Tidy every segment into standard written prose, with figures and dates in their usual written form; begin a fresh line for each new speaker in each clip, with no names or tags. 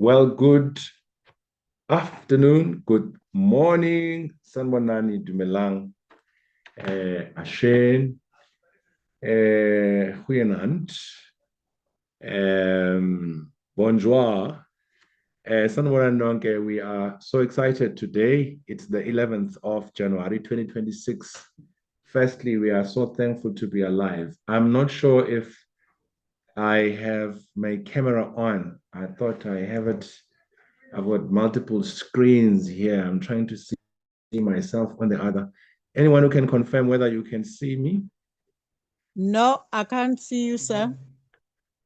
Well, good afternoon, good morning, Sanbonani Dumelang, Ashen, Huyenant, Bonjour. Sanbonanonke, we are so excited today. It's the 11th of January 2026. Firstly, we are so thankful to be alive. I'm not sure if I have my camera on. I thought I have it. I've got multiple screens here. I'm trying to see myself on the other. Anyone who can confirm whether you can see me?
No, I can't see you, sir.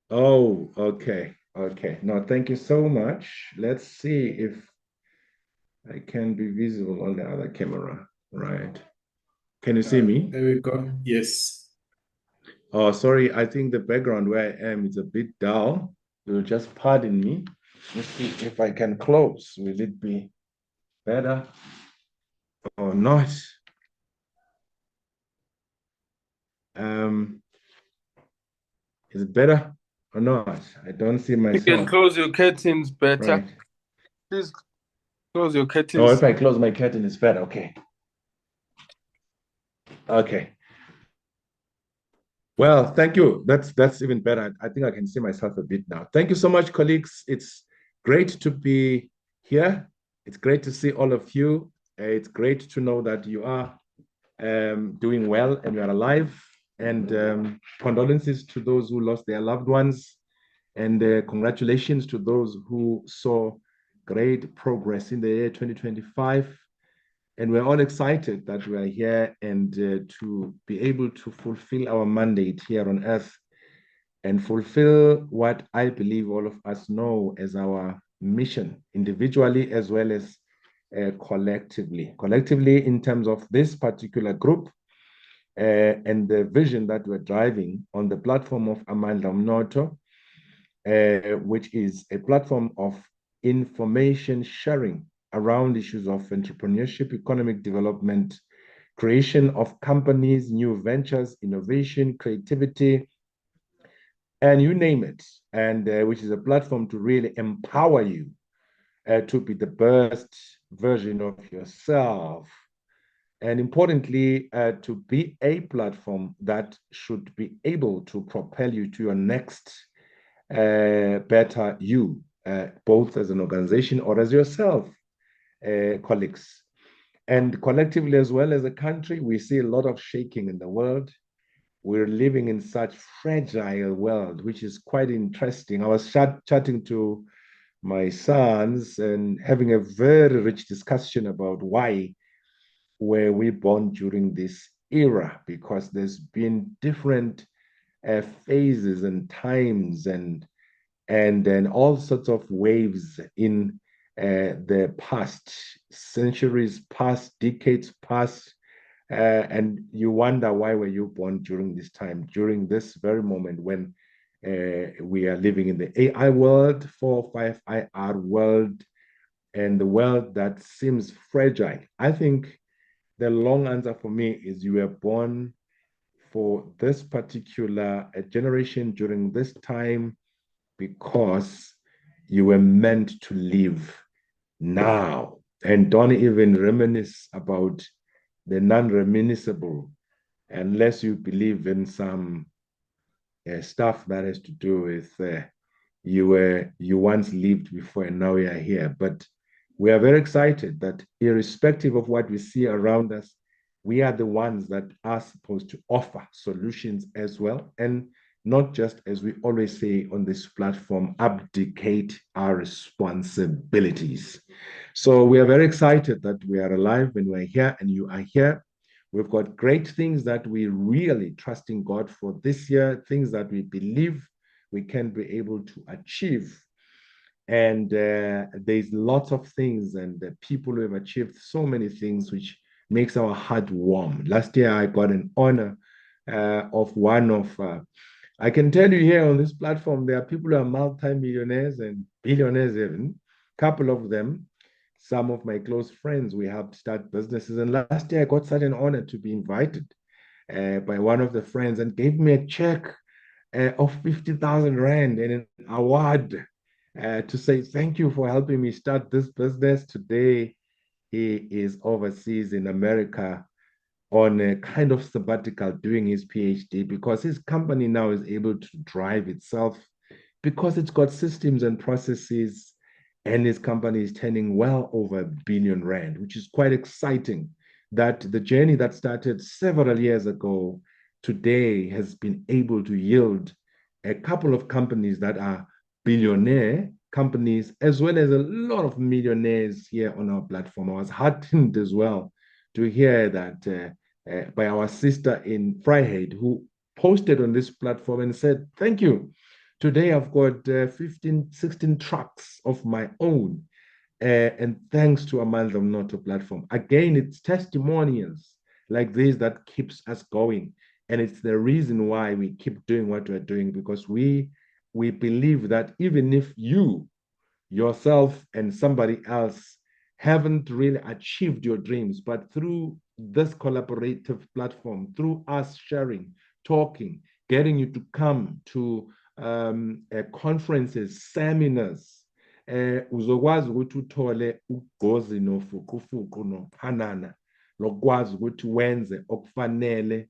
Oh, okay. Okay. No, thank you so much. Let's see if I can be visible on the other camera. Right. Can you see me?
There we go. Yes.
Oh, sorry. I think the background where I am is a bit dull. You'll just pardon me. Let's see if I can close. Will it be better or not? Um, is it better or not? I don't see
You can
myself.
close your curtains better.
Right.
Please close your
Oh,
curtains.
if I close my curtain, it's better. Okay. Okay. Well, thank you. That's even better. I think I can see myself a bit now. Thank you so much, colleagues. It's great to be here. It's great to see all of you. It's great to know that you are doing well and you are alive. And condolences to those who lost their loved ones. And congratulations to those who saw great progress in the year 2025. And we're all excited that we are here and to be able to fulfill our mandate here on earth and fulfill what I believe all of us know as our mission, individually as well as collectively. Collectively, in terms of this particular group and the vision that we're driving on the platform of Amandla Mnoto, which is a platform of information sharing around issues of entrepreneurship, economic development, creation of companies, new ventures, innovation, creativity, and you name it. And which is a platform to really empower you to be the best version of yourself. And importantly, to be a platform that should be able to propel you to your next better you, both as an organization or as yourself, colleagues. And collectively, as well as a country, we see a lot of shaking in the world. We're living in such fragile world, which is quite interesting. I was chatting to my sons and having a very rich discussion about why were we born during this era, because there's been different phases and times and then all sorts of waves in the past, centuries past, decades past, and you wonder why were you born during this time, during this very moment when we are living in the AI world, 4 5 IR world, and the world that seems fragile. I think the long answer for me is you were born for this particular generation during this time because you were meant to live now. And don't even reminisce about the non-reminiscible unless you believe in some stuff that has to do with you once lived before and now you are here. But we are very excited that irrespective of what we see around us, we are the ones that are supposed to offer solutions as well. And not just, as we always say on this platform, abdicate our responsibilities. So we are very excited that we are alive and we're here and you are here. We've got great things that we really trusting God for this year, things that we believe we can be able to achieve. And there's lots of things and the people who have achieved so many things, which makes our heart warm. Last year, I got an honor of one of, I can tell you here on this platform, there are people who are multi-millionaires and billionaires even, a couple of them. Some of my close friends, we helped start businesses. And last year, I got such an honor to be invited by one of the friends and gave me a check of 50,000 Rand and an award to say thank you for helping me start this business. Today, he is overseas in America on a kind of sabbatical doing his PhD because his company now is able to drive itself because it's got systems and processes, and his company is turning well over R1 billion, which is quite exciting. That the journey that started several years ago today has been able to yield a couple of companies that are billionaire companies, as well as a lot of millionaires here on our platform. I was heartened as well to hear that by our sister in Freiheit, who posted on this platform and said, thank you. Today I've got 15, 16 trucks of my own. And thanks to Amandla Mnoto platform. Again, it's testimonials like this that keeps us going. And it's the reason why we keep doing what we're doing, because we believe that even if you yourself and somebody else haven't really achieved your dreams, but through this collaborative platform, through us sharing, talking, getting you to come to conferences, seminars, uzokwazi ukuthi uthole ugqozi nofuqufuqu nokuhanana lokwazi ukuthi wenze okufanele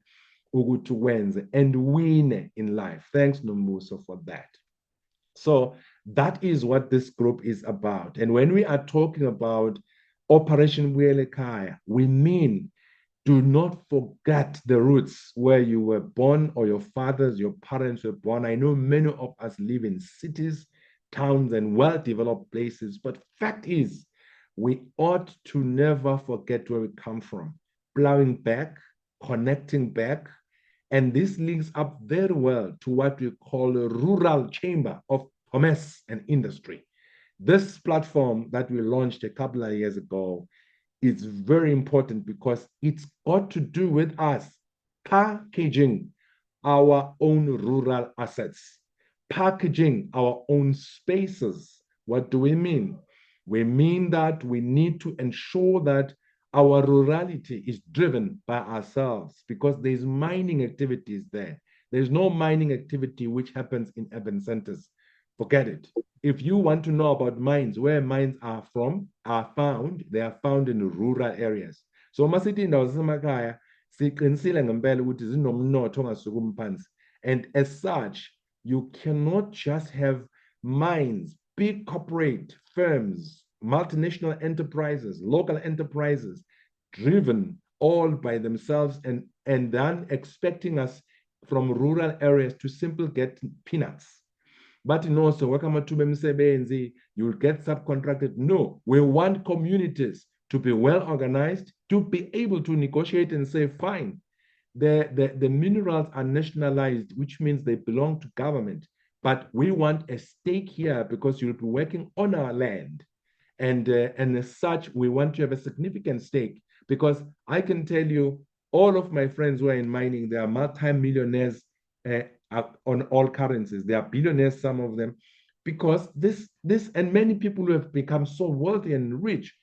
ukuthi wenze and win in life. Thanks Nombuso for that. So that is what this group is about. And when we are talking about Operation Buyelekhaya, we mean do not forget the roots where you were born or your fathers, your parents were born. I know many of us live in cities, towns, and well-developed places, but fact is, we ought to never forget where we come from. Plowing back, connecting back, and this links up very well to what we call a rural chamber of commerce and industry. This platform that we launched a couple of years ago is very important because it's got to do with us packaging our own rural assets, packaging our own spaces. What do we mean? We mean that we need to ensure that our rurality is driven by ourselves because there's mining activities there. There's no mining activity which happens in urban centers. Forget it. If you want to know about mines, where mines are from, they are found in rural areas. So masithi indawo zasemakhaya siqinisile ngempela ukuthi zinomnotho ongasukumi phansi. And as such, you cannot just have mines, big corporate firms, multinational enterprises, local enterprises, driven all by themselves and then expecting us from rural areas to simply get peanuts. But also, you'll get subcontracted. No, we want communities to be well organized, to be able to negotiate and say, fine, the minerals are nationalized, which means they belong to government. But we want a stake here because you'll be working on our land. And as such, we want to have a significant stake because I can tell you, all of my friends who are in mining, they are multi-millionaires on all currencies. They are billionaires, some of them, because this and many people who have become so wealthy and rich,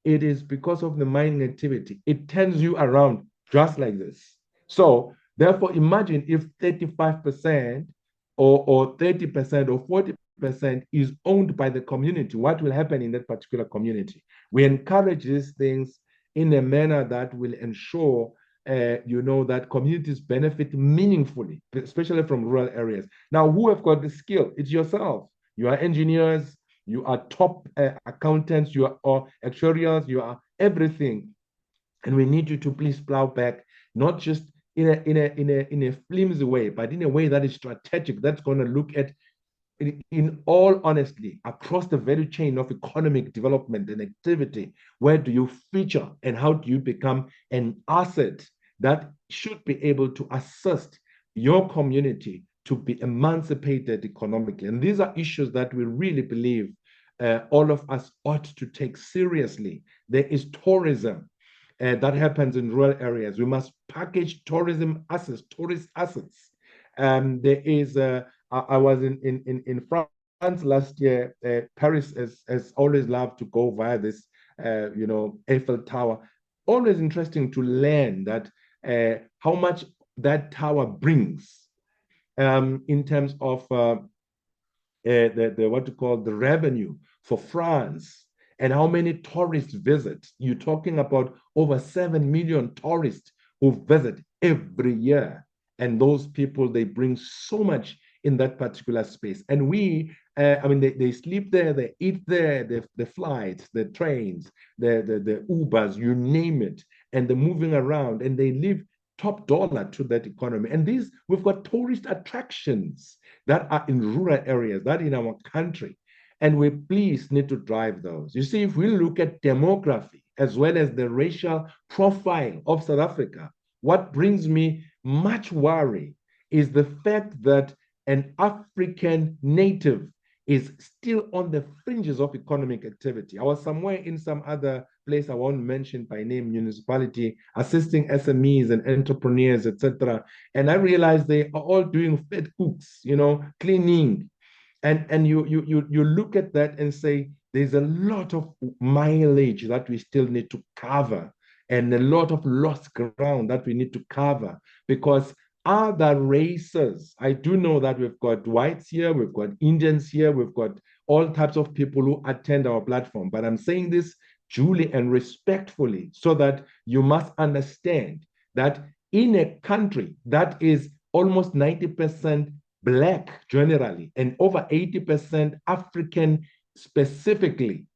it is because of the mining activity. It turns you around just like this. So therefore, imagine if 35% or 30% or 40% is owned by the community, what will happen in that particular community? We encourage these things in a manner that will ensure that communities benefit meaningfully, especially from rural areas. Now, who have got the skill? It's yourself. You are engineers, you are top accountants, you are actuarials, you are everything. And we need you to please plow back, not just in a flimsy way, but in a way that is strategic, that's going to look at in all honesty, across the value chain of economic development and activity, where do you feature and how do you become an asset that should be able to assist your community to be emancipated economically? And these are issues that we really believe all of us ought to take seriously. There is tourism that happens in rural areas. We must package tourism assets, tourist assets. There is I was in France last year. Paris has always loved to go via this, Eiffel Tower. Always interesting to learn that how much that tower brings in terms of the what you call the revenue for France and how many tourists visit. You're talking about over 7 million tourists who visit every year. And those people, they bring so much in that particular space. And we, I mean, they sleep there, they eat there, the flights, the trains, the Ubers, you name it, and they're moving around and they live top dollar to that economy. And these, we've got tourist attractions that are in rural areas, that in our country. And we please need to drive those. You see, if we look at demography as well as the racial profile of South Africa, what brings me much worry is the fact that an African native is still on the fringes of economic activity. I was somewhere in some other place, I won't mention by name, municipality, assisting SMEs and entrepreneurs, etc. And I realized they are all doing fed cooks, you know, cleaning. And you look at that and say, there's a lot of mileage that we still need to cover and a lot of lost ground that we need to cover because other races, I do know that we've got whites here, we've got Indians here, we've got all types of people who attend our platform. But I'm saying this duly and respectfully so that you must understand that in a country that is almost 90% Black generally and over 80% African specifically,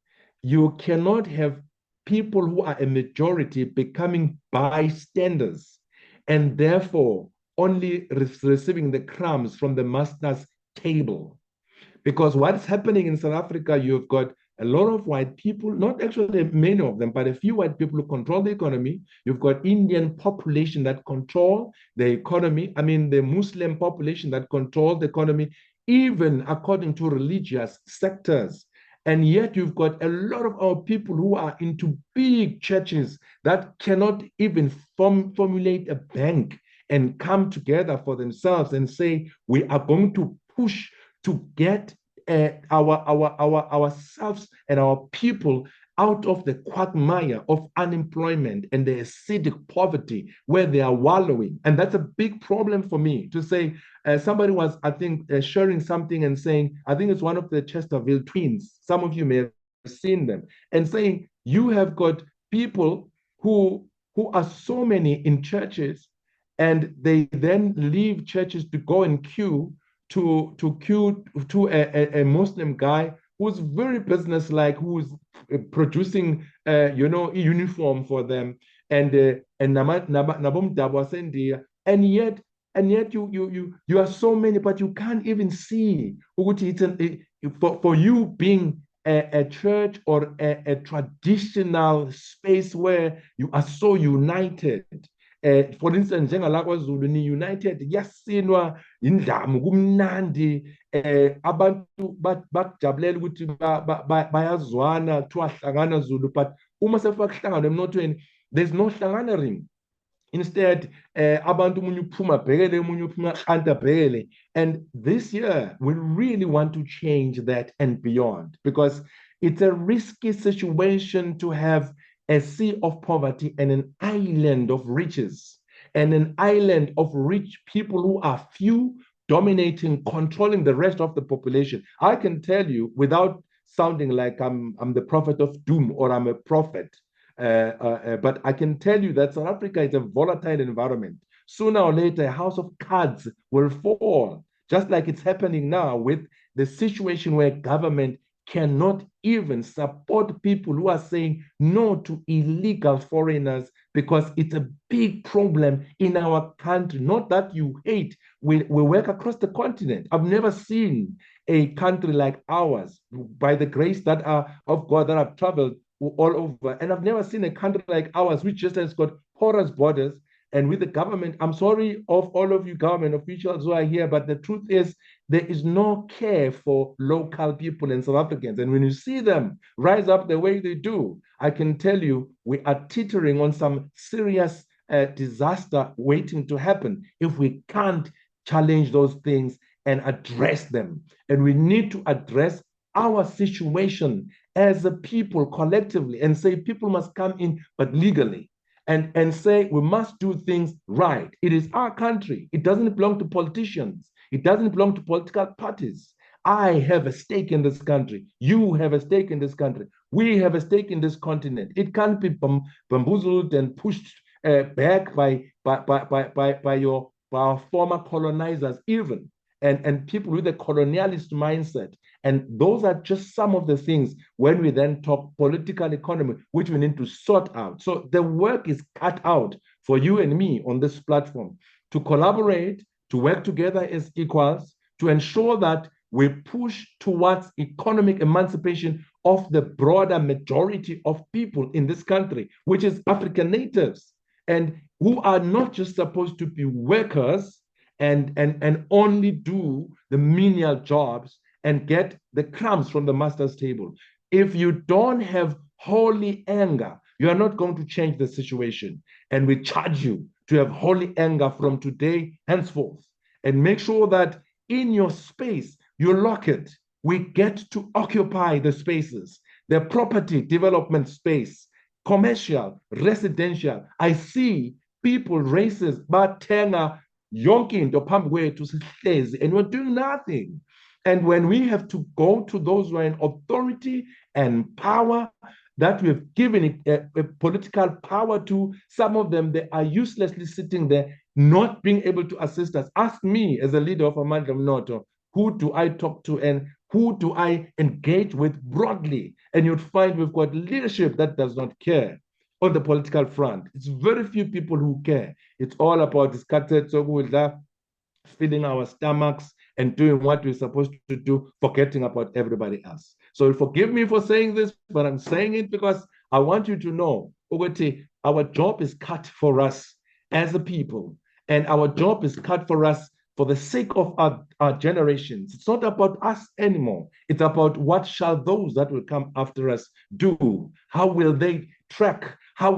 you cannot have people who are a majority becoming bystanders and therefore only receiving the crumbs from the master's table. Because what's happening in South Africa, you've got a lot of white people, not actually many of them, but a few white people who control the economy. You've got Indian population that control the economy. I mean, the Muslim population that control the economy, even according to religious sectors. And yet you've got a lot of our people who are into big churches that cannot even formulate a bank and come together for themselves and say, we are going to push to get ourselves and our people out of the quagmire of unemployment and the acidic poverty where they are wallowing. And that's a big problem for me to say, somebody was, I think, sharing something and saying, I think it's one of the Chesterfield twins. Some of you may have seen them and saying, you have got people who are so many in churches and they then leave churches to go and queue to a Muslim guy who's very businesslike, who's producing a uniform for them, and yet you are so many, but you can't even see for you being a church or a traditional space where you are so united. For instance, njengala kwaZulu ni united yasinwa indlamu kumnandi abantu bakujabulela ukuthi bayazwana kuthiwa hlangana Zulu, but uma sefika kuhlangana emnothweni there's no hlangana. Instead, abantu munye uphuma bhekele munye uphuma anta bhekele. And this year we really want to change that and beyond, because it's a risky situation to have a sea of poverty and an island of riches, and an island of rich people who are few, dominating, controlling the rest of the population. I can tell you, without sounding like I'm the prophet of doom or I'm a prophet, but I can tell you that South Africa is a volatile environment. Sooner or later, a house of cards will fall, just like it's happening now with the situation where government cannot even support people who are saying no to illegal foreigners, because it's a big problem in our country. Not that you hate, we work across the continent. I've never seen a country like ours, by the grace that of God, that I've traveled all over, and I've never seen a country like ours which just has got porous borders. And with the government, I'm sorry of all of you government officials who are here, but the truth is there is no care for local people and South Africans. And when you see them rise up the way they do, I can tell you we are teetering on some serious disaster waiting to happen if we can't challenge those things and address them. And we need to address our situation as a people collectively and say people must come in, but legally. And say we must do things right. It is our country. It doesn't belong to politicians. It doesn't belong to political parties. I have a stake in this country. You have a stake in this country. We have a stake in this continent. It can't be bamboozled and pushed back by our former colonizers, even and people with a colonialist mindset. And those are just some of the things when we then talk political economy, which we need to sort out. So the work is cut out for you and me on this platform to collaborate, to work together as equals, to ensure that we push towards economic emancipation of the broader majority of people in this country, which is African natives, and who are not just supposed to be workers and only do the menial jobs and get the crumbs from the master's table. If you don't have holy anger, you are not going to change the situation. And we charge you to have holy anger from today henceforth, and make sure that in your space, you lock it. We get to occupy the spaces, the property development space, commercial, residential. I see people, races, batenga, yonking to pump way to sihlezi, and we're doing nothing. And when we have to go to those who are in authority and power, that we've given a political power to, some of them, they are uselessly sitting there, not being able to assist us. Ask me as a leader of Amandla Mnoto, who do I talk to and who do I engage with broadly? And you'd find we've got leadership that does not care on the political front. It's very few people who care. It's all about discarded filling our stomachs and doing what we're supposed to do, forgetting about everybody else. So forgive me for saying this, but I'm saying it because I want you to know, our job is cut for us as a people, and our job is cut for us for the sake of our generations. It's not about us anymore. It's about what shall those that will come after us do? How will they track? How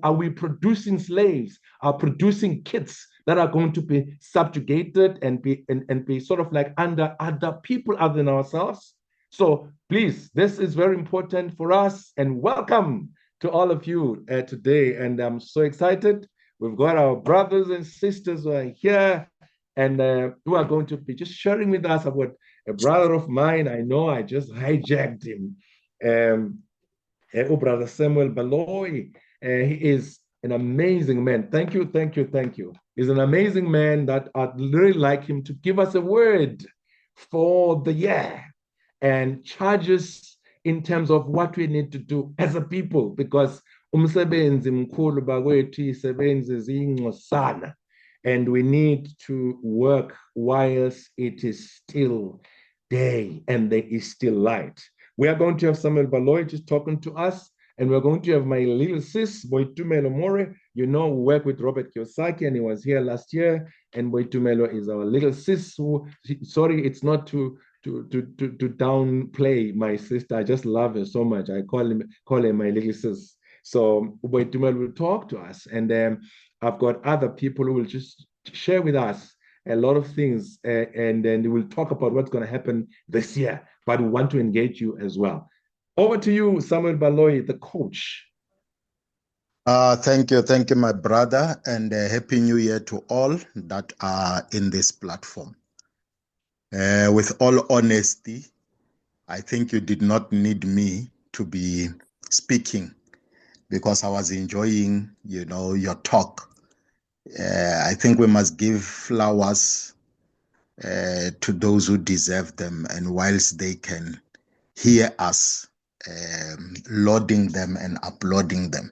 are we producing slaves? Are producing kids that are going to be subjugated and be sort of like under other people other than ourselves? So please, this is very important for us, and welcome to all of you today. And I'm so excited. We've got our brothers and sisters who are here and who are going to be just sharing with us about a brother of mine. I know I just hijacked him. Brother Samuel Baloyi. He is an amazing man. Thank you, thank you, thank you. He's an amazing man that I'd really like him to give us a word for the year and charges in terms of what we need to do as a people, because umsebenzi mkhulu bakwethu isebenzi zincosana, and we need to work whilst it is still day and there is still light. We are going to have Samuel Baloyi just talking to us, and we're going to have my little sis, Boitumelo More. You know, we work with Robert Kiyosaki, and he was here last year, and Boitumelo is our little sis who, sorry, it's not to downplay my sister. I just love her so much. I call her my little sis. So Boitumelo will talk to us, and I've got other people who will just share with us a lot of things, and then we'll talk about what's going to happen this year, but we want to engage you as well. Over to you, Samuel Baloyi, the coach.
Thank you, my brother, and Happy New Year to all that are in this platform. With all honesty, I think you did not need me to be speaking because I was enjoying, your talk. I think we must give flowers to those who deserve them, and whilst they can hear us, lauding them and applauding them.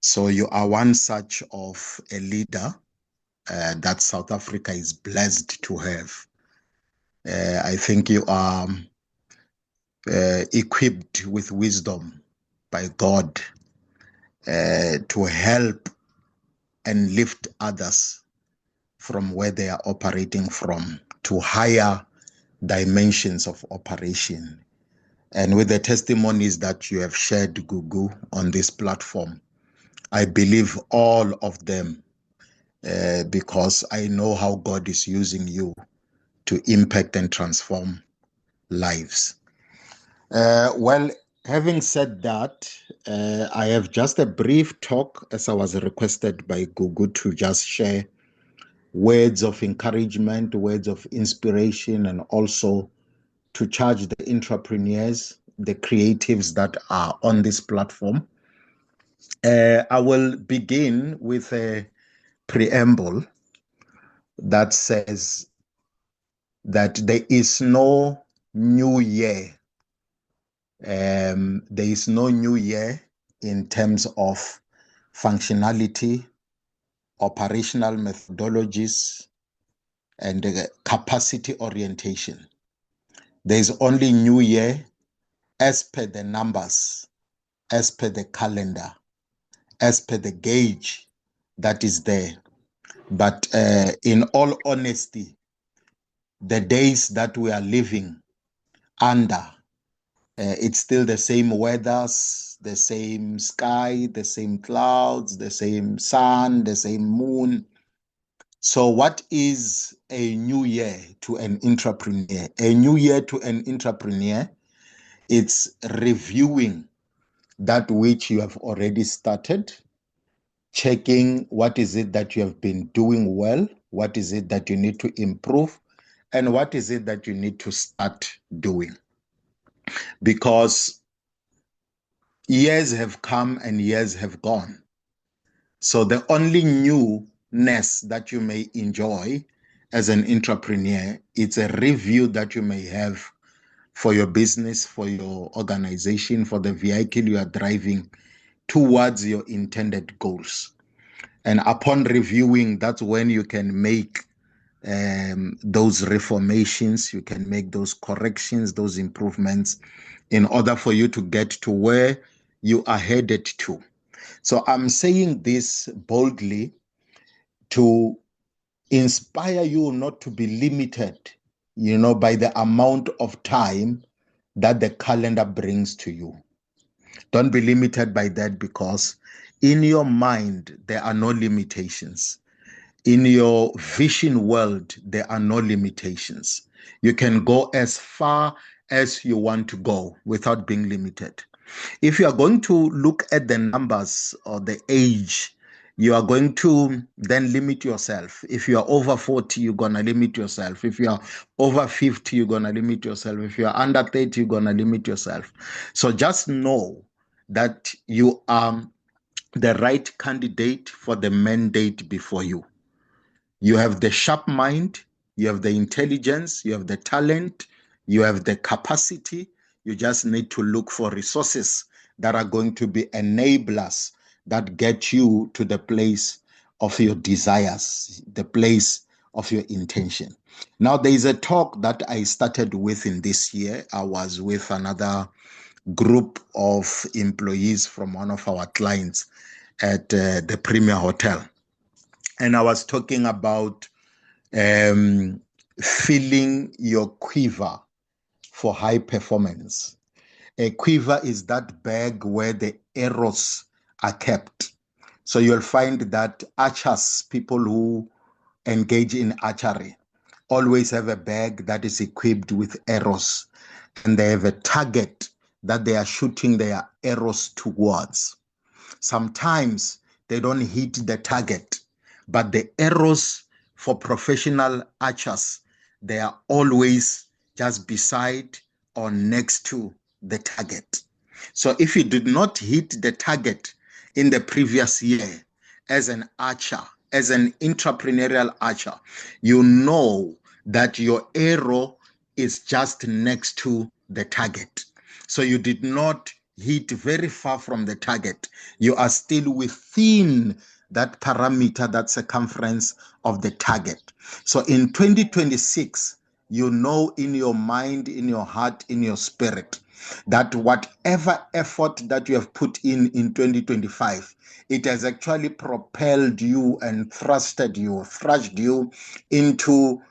So you are one such of a leader that South Africa is blessed to have. I think you are equipped with wisdom by God to help and lift others from where they are operating from to higher dimensions of operation. And with the testimonies that you have shared, Gugu, on this platform, I believe all of them because I know how God is using you to impact and transform lives. Well, having said that, I have just a brief talk, as I was requested by Gugu to just share words of encouragement, words of inspiration, and also to charge the entrepreneurs, the creatives that are on this platform. I will begin with a preamble that says that there is no new year. There is no new year in terms of functionality, operational methodologies, and capacity orientation. There is only new year as per the numbers, as per the calendar, as per the gauge that is there. But in all honesty, the days that we are living under, it's still the same weathers, the same sky, the same clouds, the same sun, the same moon. So what is a new year to an entrepreneur? A new year to an entrepreneur, it's reviewing that which you have already started, checking what is it that you have been doing well, what is it that you need to improve, and what is it that you need to start doing. Because years have come and years have gone. So the only newness that you may enjoy as an entrepreneur, it's a review that you may have for your business, for your organization, for the vehicle you are driving towards your intended goals. And upon reviewing, that's when you can make those reformations, you can make those corrections, those improvements in order for you to get to where you are headed to. So I'm saying this boldly to inspire you not to be limited, by the amount of time that the calendar brings to you. Don't be limited by that, because in your mind, there are no limitations. In your vision world, there are no limitations. You can go as far as you want to go without being limited. If you are going to look at the numbers or the age, you are going to then limit yourself. If you are over 40, you're going to limit yourself. If you are over 50, you're going to limit yourself. If you are under 30, you're going to limit yourself. So just know that you are the right candidate for the mandate before you. You have the sharp mind, you have the intelligence, you have the talent, you have the capacity. You just need to look for resources that are going to be enablers that get you to the place of your desires, the place of your intention. Now, there is a talk that I started with in this year. I was with another group of employees from one of our clients at the Premier Hotel. And I was talking about filling your quiver for high performance. A quiver is that bag where the arrows are kept. So you'll find that archers, people who engage in archery, always have a bag that is equipped with arrows, and they have a target that they are shooting their arrows towards. Sometimes they don't hit the target, but the arrows for professional archers, they are always just beside or next to the target. So if you did not hit the target in the previous year as an archer, as an entrepreneurial archer, you know that your arrow is just next to the target. So you did not hit very far from the target. You are still within that parameter, that circumference of the target. So in 2026, you know in your mind, in your heart, in your spirit, that whatever effort that you have put in 2025, it has actually propelled you and thrust you into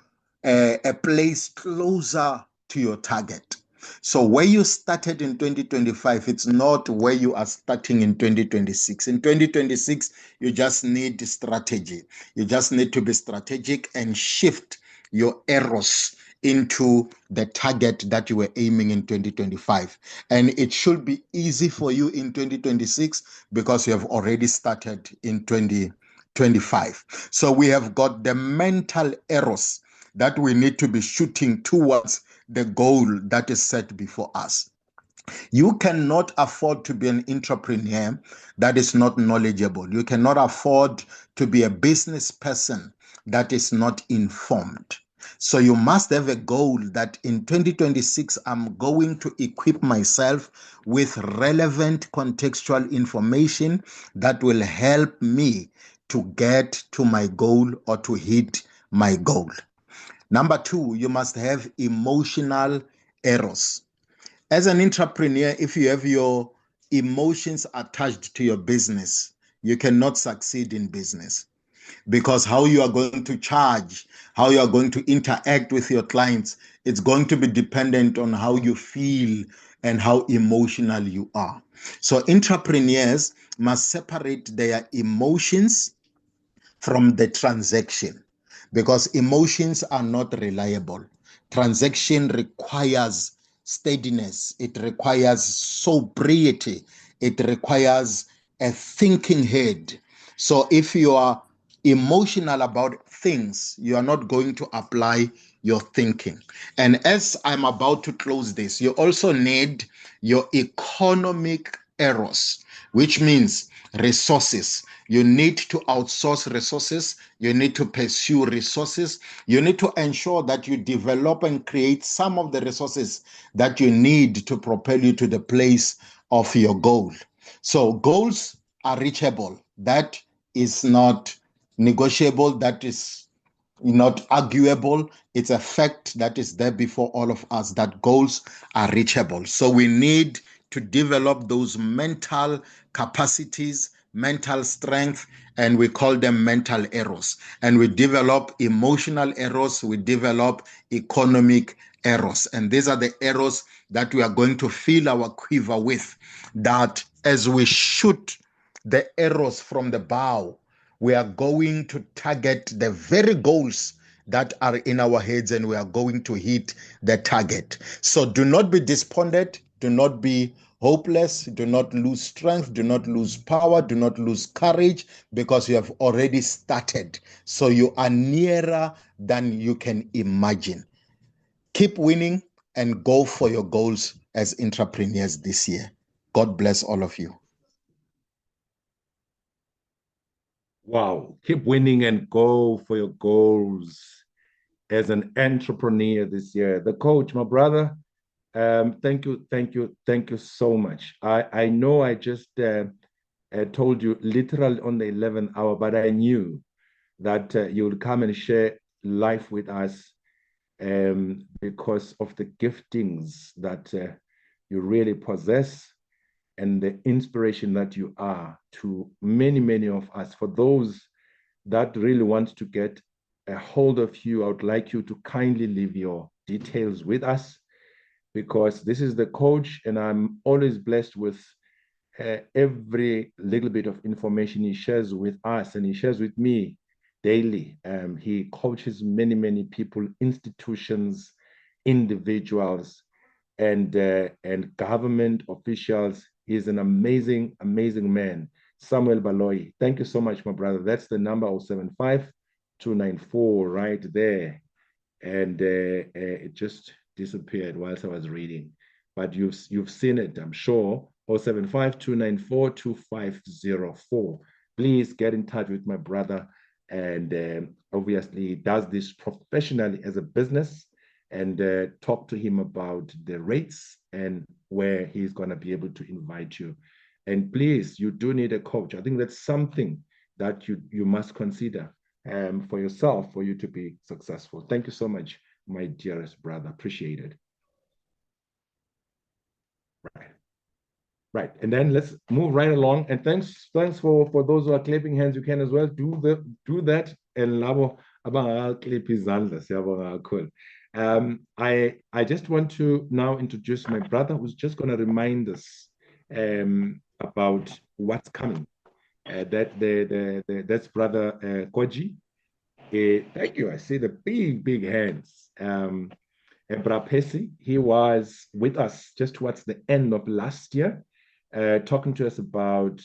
a place closer to your target. So where you started in 2025, it's not where you are starting in 2026. In 2026, you just need strategy. You just need to be strategic and shift your arrows into the target that you were aiming in 2025. And it should be easy for you in 2026 because you have already started in 2025. So we have got the mental arrows that we need to be shooting towards the goal that is set before us. You cannot afford to be an entrepreneur that is not knowledgeable. You cannot afford to be a business person that is not informed. So you must have a goal that in 2026, I'm going to equip myself with relevant contextual information that will help me to get to my goal or to hit my goal. Number two, you must have emotional eros. As an entrepreneur, if you have your emotions attached to your business, you cannot succeed in business, because how you are going to charge, how you are going to interact with your clients, it's going to be dependent on how you feel and how emotional you are. So entrepreneurs must separate their emotions from the transaction, because emotions are not reliable. Transaction requires steadiness, it requires sobriety, it requires a thinking head. So if you are emotional about things, you are not going to apply your thinking. And as I'm about to close this, you also need your economic eros, which means resources. You need to outsource resources. You need to pursue resources. You need to ensure that you develop and create some of the resources that you need to propel you to the place of your goal. So goals are reachable. That is not negotiable. That is not arguable. It's a fact that is there before all of us, that goals are reachable. So we need to develop those mental capacities, mental strength, and we call them mental eros. And we develop emotional eros, we develop economic eros. And these are the eros that we are going to fill our quiver with, that as we shoot the arrows from the bow, we are going to target the very goals that are in our heads, and we are going to hit the target. So do not be despondent, do not be hopeless, do not lose strength, do not lose power, do not lose courage, because you have already started. So you are nearer than you can imagine. Keep winning and go for your goals as entrepreneurs this year. God bless all of you.
Wow. Keep winning and go for your goals as an entrepreneur this year. The coach, my brother, thank you so much. I know I just told you literally on the 11th hour, but I knew that you would come and share life with us because of the giftings that you really possess and the inspiration that you are to many, many of us. For those that really want to get a hold of you, I would like you to kindly leave your details with us, because this is the coach, and I'm always blessed with every little bit of information he shares with us, and he shares with me daily. He coaches many, many people, institutions, individuals, and government officials. He's an amazing, amazing man. Samuel Baloyi. Thank you so much, my brother. That's the number 075-294 right there. And it just disappeared whilst I was reading. But you've seen it, I'm sure. 075-294-2504. Please get in touch with my brother. And obviously, he does this professionally as a business. And talk to him about the rates and where he's going to be able to invite you. And please, you do need a coach. I think that's something that you must consider for yourself, for you to be successful. Thank you so much, my dearest brother. Appreciate it. Right. And then let's move right along. And thanks for those who are clapping hands. You can as well do that. And labo abangaklipa izandla. Siyabonga kakhulu. I just want to now introduce my brother, who's just going to remind us about what's coming. That's brother Koji. Thank you. I see the big hands. Brapesi, he was with us just towards the end of last year, talking to us about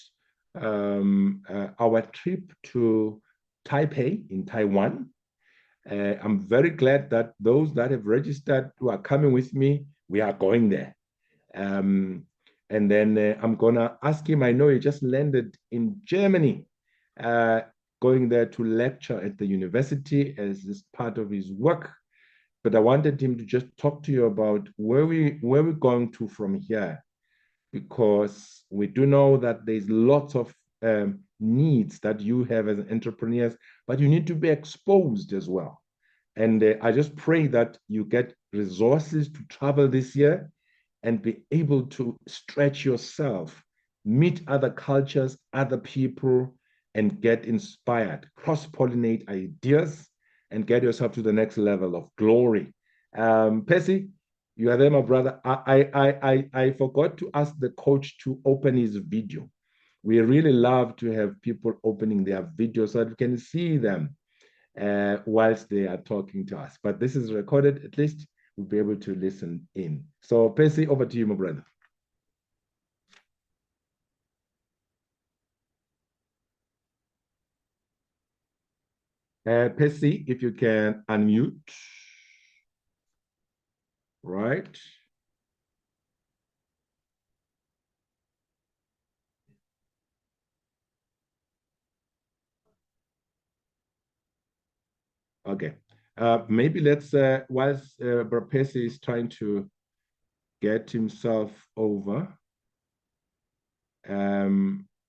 our trip to Taipei in Taiwan. I'm very glad that those that have registered who are coming with me, we are going there. And then I'm gonna ask him, I know he just landed in Germany, going there to lecture at the university as this part of his work. But I wanted him to just talk to you about where we're going to from here, because we do know that there's lots of needs that you have as entrepreneurs, but you need to be exposed as well. And I just pray that you get resources to travel this year and be able to stretch yourself, meet other cultures, other people, and get inspired, cross-pollinate ideas, and get yourself to the next level of glory. Percy, you are there, my brother. I forgot to ask the coach to open his video. We really love to have people opening their videos so that we can see them whilst they are talking to us. But this is recorded, at least we'll be able to listen in. So Percy, over to you, my brother. Percy, if you can unmute. Right. Okay. Maybe let's, whilst Percy is trying to get himself over,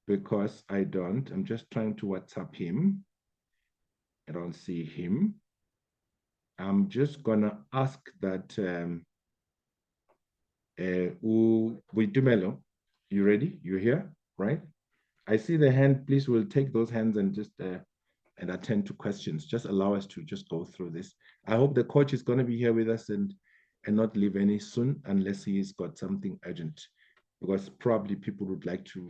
because I'm just trying to WhatsApp him. I don't see him. I'm just gonna ask that Boitumelo, you ready? You're here, right? I see the hand. Please, we'll take those hands and just and attend to questions. Just allow us to just go through this. I hope the coach is going to be here with us and not leave any soon, unless he's got something urgent, because probably people would like to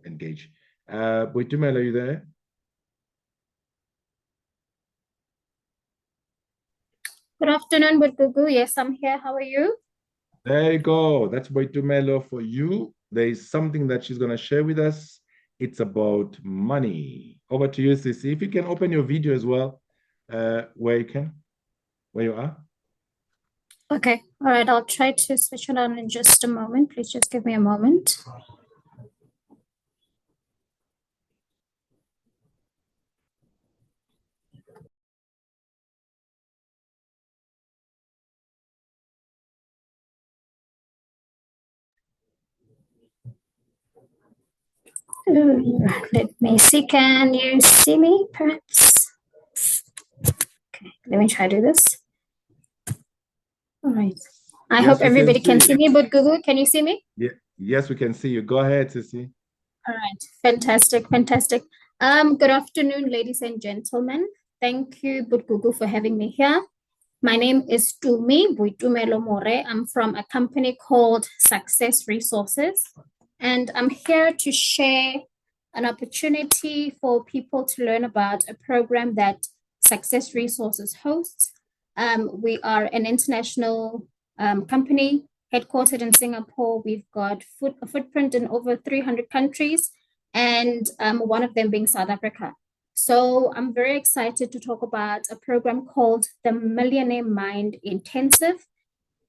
engage. Boitumelo, are you there?
Good afternoon, Boitgugu. Yes, I'm here. How are you?
There you go. That's Boitumelo for you. There is something that she's going to share with us. It's about money. Over to you, Sissy. If you can open your video as well, where you are.
Okay. All right. I'll try to switch it on in just a moment. Please just give me a moment. Let me see. Can you see me, perhaps? Okay. Let me try to do this. All right. I hope everybody can see me, Boitgugu, can you see me?
Yeah. Yes, we can see you. Go ahead, Sissy.
All right. Fantastic. Fantastic. Good afternoon, ladies and gentlemen. Thank you, Boitgugu, for having me here. My name is Tumi Boitumelo More. I'm from a company called Success Resources, and I'm here to share an opportunity for people to learn about a program that Success Resources hosts. We are an international company headquartered in Singapore. We've got a footprint in over 300 countries, and one of them being South Africa. So I'm very excited to talk about a program called the Millionaire Mind Intensive.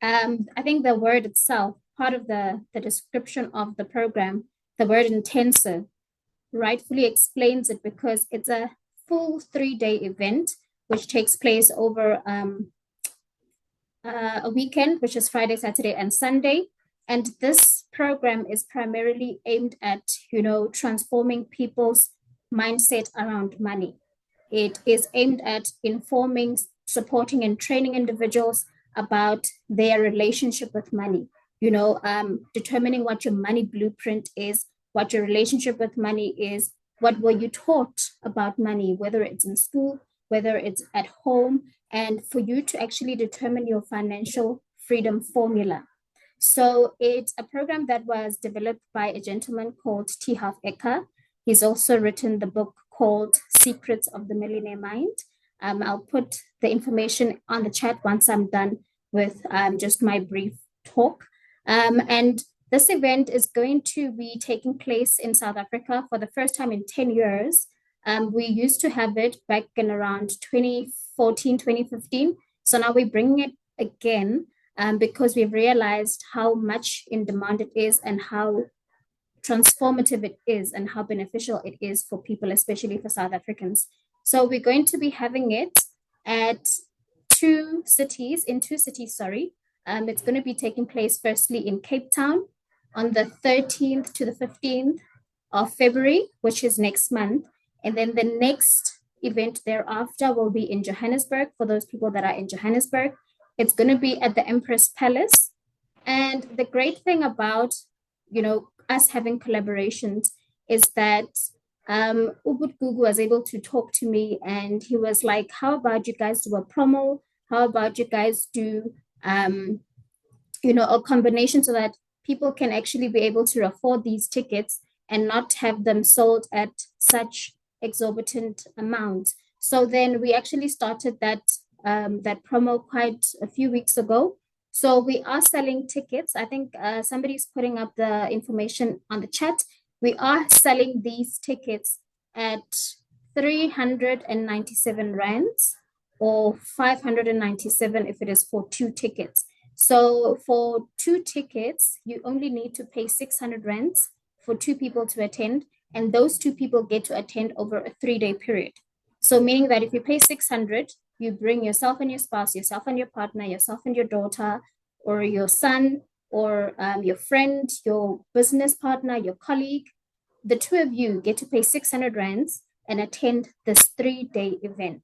I think the word itself, part of the description of the program, the word intensive, rightfully explains it, because it's a full 3-day event which takes place over a weekend, which is Friday, Saturday, and Sunday. And this program is primarily aimed at, transforming people's mindset around money. It is aimed at informing, supporting, and training individuals about their relationship with money, determining what your money blueprint is, what your relationship with money is, what were you taught about money, whether it's in school, whether it's at home, and for you to actually determine your financial freedom formula. So it's a program that was developed by a gentleman called T. Harv Eker. He's also written the book called Secrets of the Millionaire Mind. I'll put the information on the chat once I'm done with just my brief talk. And this event is going to be taking place in South Africa for the first time in 10 years. We used to have it back in around 2014 2014, 2015. So now we're bringing it again because we've realized how much in demand it is and how transformative it is and how beneficial it is for people, especially for South Africans. So we're going to be having it at two cities. It's going to be taking place firstly in Cape Town on the 13th to the 15th of February, which is next month. And then the next event thereafter will be in Johannesburg for those people that are in Johannesburg. It's going to be at the Empress Palace. And the great thing about, us having collaborations is that Ubud Gugu was able to talk to me and he was like, how about you guys do a promo? How about you guys do, a combination so that people can actually be able to afford these tickets and not have them sold at such exorbitant amounts. So then we actually started that promo quite a few weeks ago. So we are selling tickets. I think somebody's putting up the information on the chat. We are selling these tickets at 397 rands or 597 if it is for 2 tickets. So for 2 tickets, you only need to pay 600 rands for 2 people to attend, and those 2 people get to attend over a 3-day period. So meaning that if you pay 600, you bring yourself and your spouse, yourself and your partner, yourself and your daughter, or your son, or your friend, your business partner, your colleague. The 2 of you get to pay 600 rands and attend this 3-day event,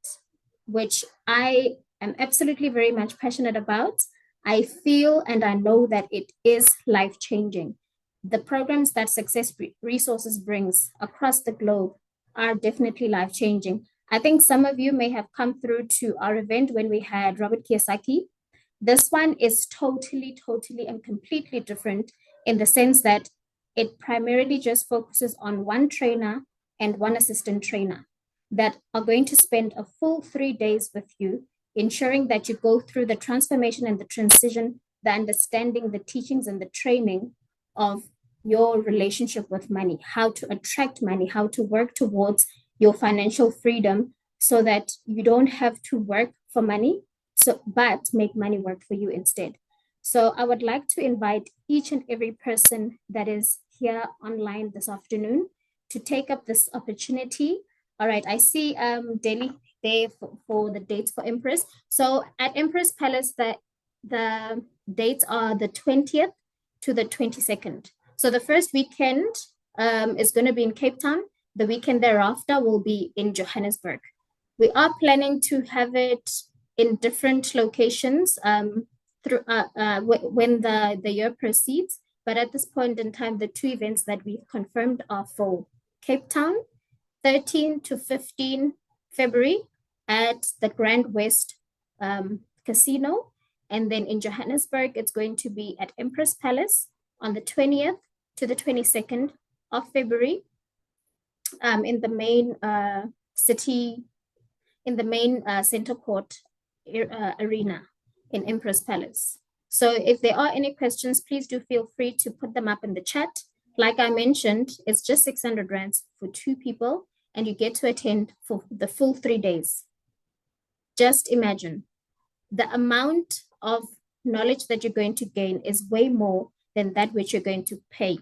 which I am absolutely very much passionate about. I feel and I know that it is life-changing. The programs that Success Resources brings across the globe are definitely life-changing. I think some of you may have come through to our event when we had Robert Kiyosaki. This one is totally and completely different in the sense that it primarily just focuses on 1 trainer and 1 assistant trainer that are going to spend a full 3 days with you, ensuring that you go through the transformation and the transition, the understanding, the teachings and the training of your relationship with money, how to attract money, how to work towards your financial freedom so that you don't have to work for money, but make money work for you instead. So I would like to invite each and every person that is here online this afternoon to take up this opportunity. All right, I see Delhi there for the dates for Empress. So at Empress Palace, the dates are the 20th to the 22nd. So the first weekend is going to be in Cape Town. The weekend thereafter will be in Johannesburg. We are planning to have it in different locations when the year proceeds. But at this point in time, the 2 events that we've confirmed are for Cape Town, 13 to 15 February at the Grand West Casino. And then in Johannesburg, it's going to be at Empress Palace on the 20th to the 22nd of February in the main center court arena in Empress Palace. So if there are any questions, please do feel free to put them up in the chat. Like I mentioned, it's just 600 rands for 2 people and you get to attend for the full 3 days. Just imagine the amount of knowledge that you're going to gain is way more than that which you're going to pay.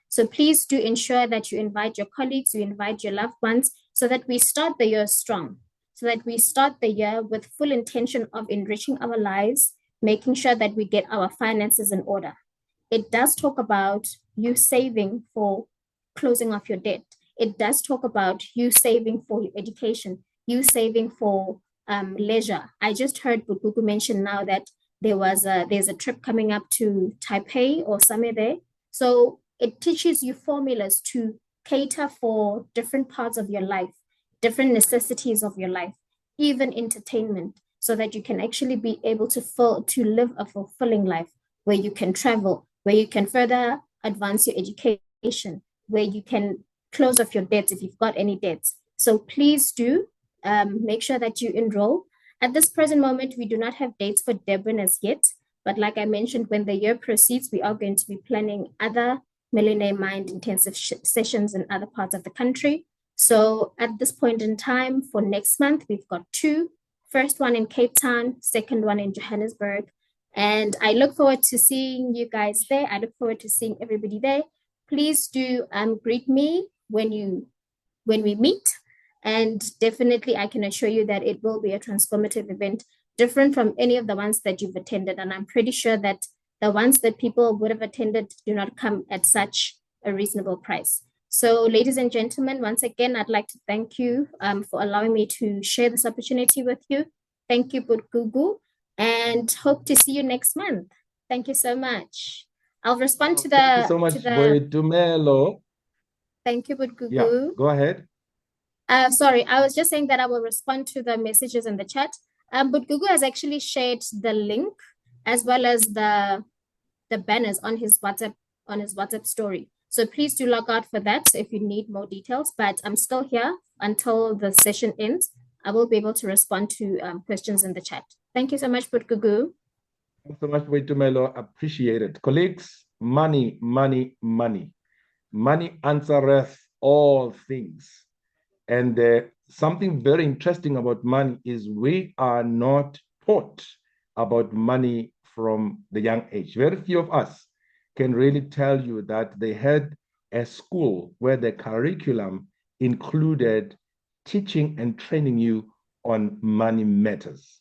So please do ensure that you invite your colleagues, you invite your loved ones so that we start the year strong, so that we start the year with full intention of enriching our lives, making sure that we get our finances in order. It does talk about you saving for closing off your debt. It does talk about you saving for your education, you saving for leisure. I just heard Bukuku mention now that there's a trip coming up to Taipei or somewhere there. So it teaches you formulas to cater for different parts of your life, different necessities of your life, even entertainment, so that you can actually be able to live a fulfilling life where you can travel, where you can further advance your education, where you can close off your debts if you've got any debts. So please do make sure that you enroll. At this present moment, we do not have dates for Durban as yet, but like I mentioned, when the year proceeds, we are going to be planning other Millionaire Mind intensive sessions in other parts of the country. So at this point in time, for next month, we've got 2 First one in Cape Town, second one in Johannesburg. And I look forward to seeing you guys there. I look forward to seeing everybody there. Please do greet me when we meet. And definitely I can assure you that it will be a transformative event, different from any of the ones that you've attended. And I'm pretty sure that the ones that people would have attended do not come at such a reasonable price. So ladies and gentlemen, once again, I'd like to thank you for allowing me to share this opportunity with you. Thank you, Gugu, and hope to see you next month. Thank you so much. I'll respond to the—
Thank you so much, Boitumelo.
Thank you, Gugu.
Yeah, go ahead.
Sorry, I was just saying that I will respond to the messages in the chat. But Gugu has actually shared the link as well as the banners on his WhatsApp story. So please do log out for that if you need more details. But I'm still here until the session ends. I will be able to respond to questions in the chat. Thank you so much, Gugu.
Thanks so much, Boitumelo. Appreciate it. Colleagues, money, money, money. Money answereth all things. And something very interesting about money is we are not taught about money from the young age. Very few of us can really tell you that they had a school where the curriculum included teaching and training you on money matters.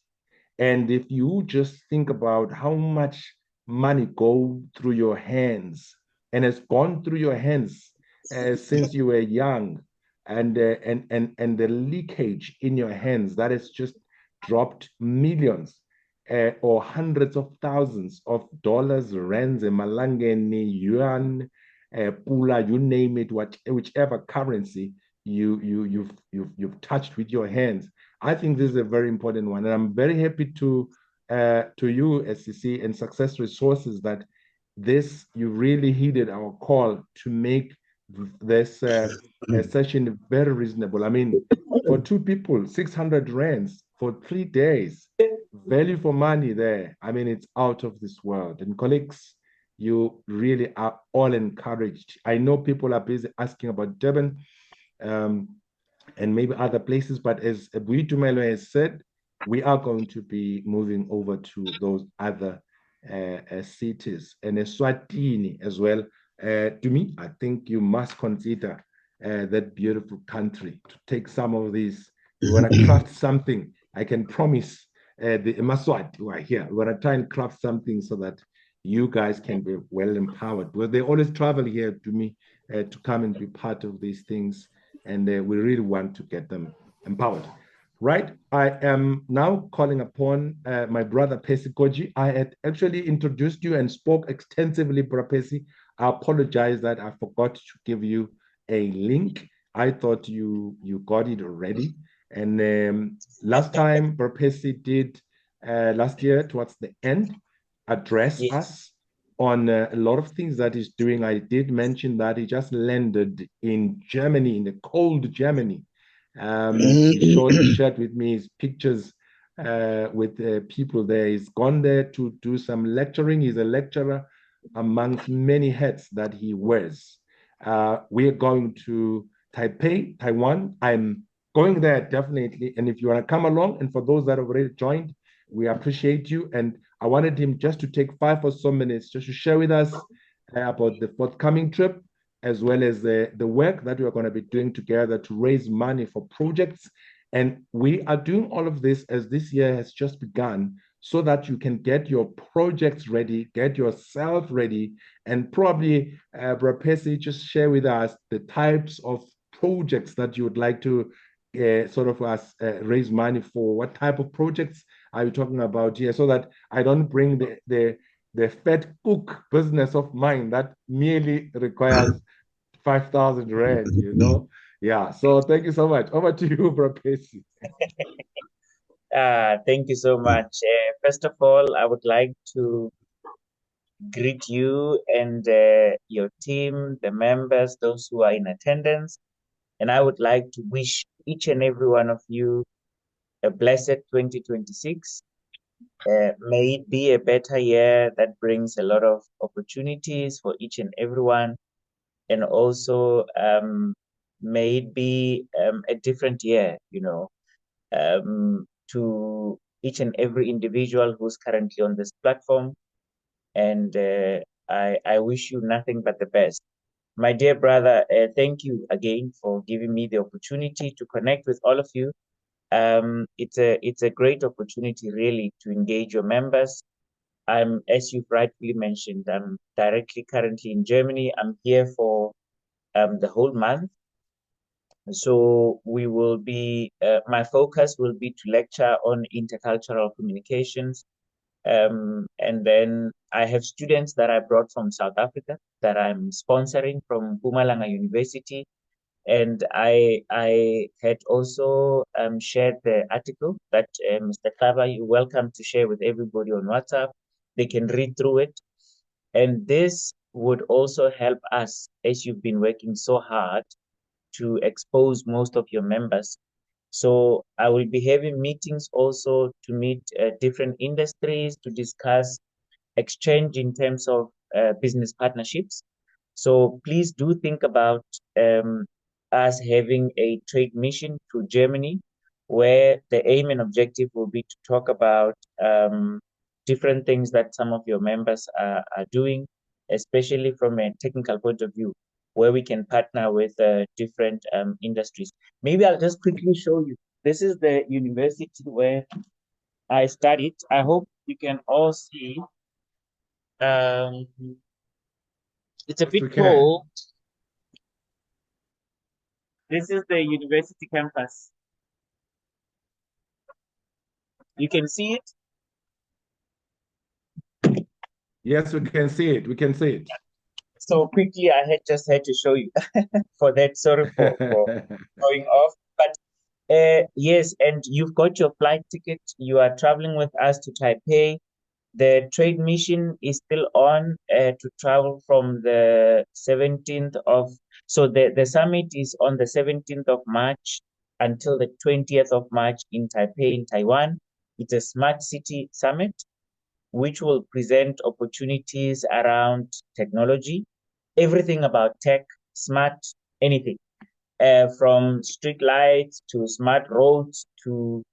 And if you just think about how much money goes through your hands and has gone through your hands since you were young, and the leakage in your hands that has just dropped millions or hundreds of thousands of dollars, rands, malangeni, yuan, pula, you name it, whichever currency you've touched with your hands. I think this is a very important one, and I'm very happy to you, SCC and Success Resources, that you really heeded our call to make this session very reasonable. I mean, for two people, 600 rands for 3 days, value for money there. I mean, it's out of this world. And colleagues, you really are all encouraged. I know people are busy asking about Durban and maybe other places, but as Boitumelo has said, we are going to be moving over to those other cities, and Eswatini as well. To me, I think you must consider that beautiful country to take some of these. You want to craft something. I can promise the Maswat who are here. We want to try and craft something so that you guys can be well empowered. Well, they always travel here to me to come and be part of these things, and we really want to get them empowered. Right, I am now calling upon my brother Percy Koji. I had actually introduced you and spoke extensively, Brother Percy. I apologize that I forgot to give you a link. I thought you got it already. And last time, Brother Percy did, last year towards the end, address us on a lot of things that he's doing. I did mention that he just landed in Germany, in the cold Germany. He shared with me his pictures with people there. He's gone there to do some lecturing. He's a lecturer amongst many hats that he wears. We're going to Taipei, Taiwan. I'm going there definitely. And if you want to come along, and for those that have already joined, we appreciate you. And I wanted him just to take 5 or so minutes just to share with us about the forthcoming trip, as well as the work that we are going to be doing together to raise money for projects. And we are doing all of this as this year has just begun, so that you can get your projects ready, get yourself ready, and probably, Brother Percy, just share with us the types of projects that you would like to raise money for. What type of projects are you talking about here, so that I don't bring the fat cook business of mine that merely requires 5,000 rand, you know? Yeah, so thank you so much. Over to you, Brother Percy.
Thank you so much. First of all, I would like to greet you and your team, the members, those who are in attendance. And I would like to wish each and every one of you a blessed 2026. May it be a better year that brings a lot of opportunities for each and everyone. And also, may it be a different year, you know. to each and every individual who's currently on this platform. And I wish you nothing but the best. My dear brother, thank you again for giving me the opportunity to connect with all of you. It's a great opportunity really to engage your members. As you've rightfully mentioned, I'm directly currently in Germany. I'm here for the whole month. So we will be, my focus will be to lecture on intercultural communications. And then I have students that I brought from South Africa that I'm sponsoring from Mpumalanga University. And I had also shared the article that Mr. Klava, you're welcome to share with everybody on WhatsApp. They can read through it. And this would also help us, as you've been working so hard to expose most of your members. So I will be having meetings also to meet different industries to discuss exchange in terms of business partnerships. So please do think about us having a trade mission to Germany, where the aim and objective will be to talk about different things that some of your members are doing, especially from a technical point of view, where we can partner with different industries. Maybe I'll just quickly show you. This is the university where I studied. I hope you can all see. It's a
Yes, we
bit
can.
cold. This is the university campus. You can see it.
Yes, we can see it. We can see it.
So quickly, I just had to show you for that. Sorry for going off. But yes, and you've got your flight ticket. You are traveling with us to Taipei. The trade mission is still on to travel from the 17th of, so the summit is on the 17th of March until the 20th of March in Taipei, in Taiwan. It's a smart city summit, which will present opportunities around technology, everything about tech, smart, anything, from street lights to smart roads to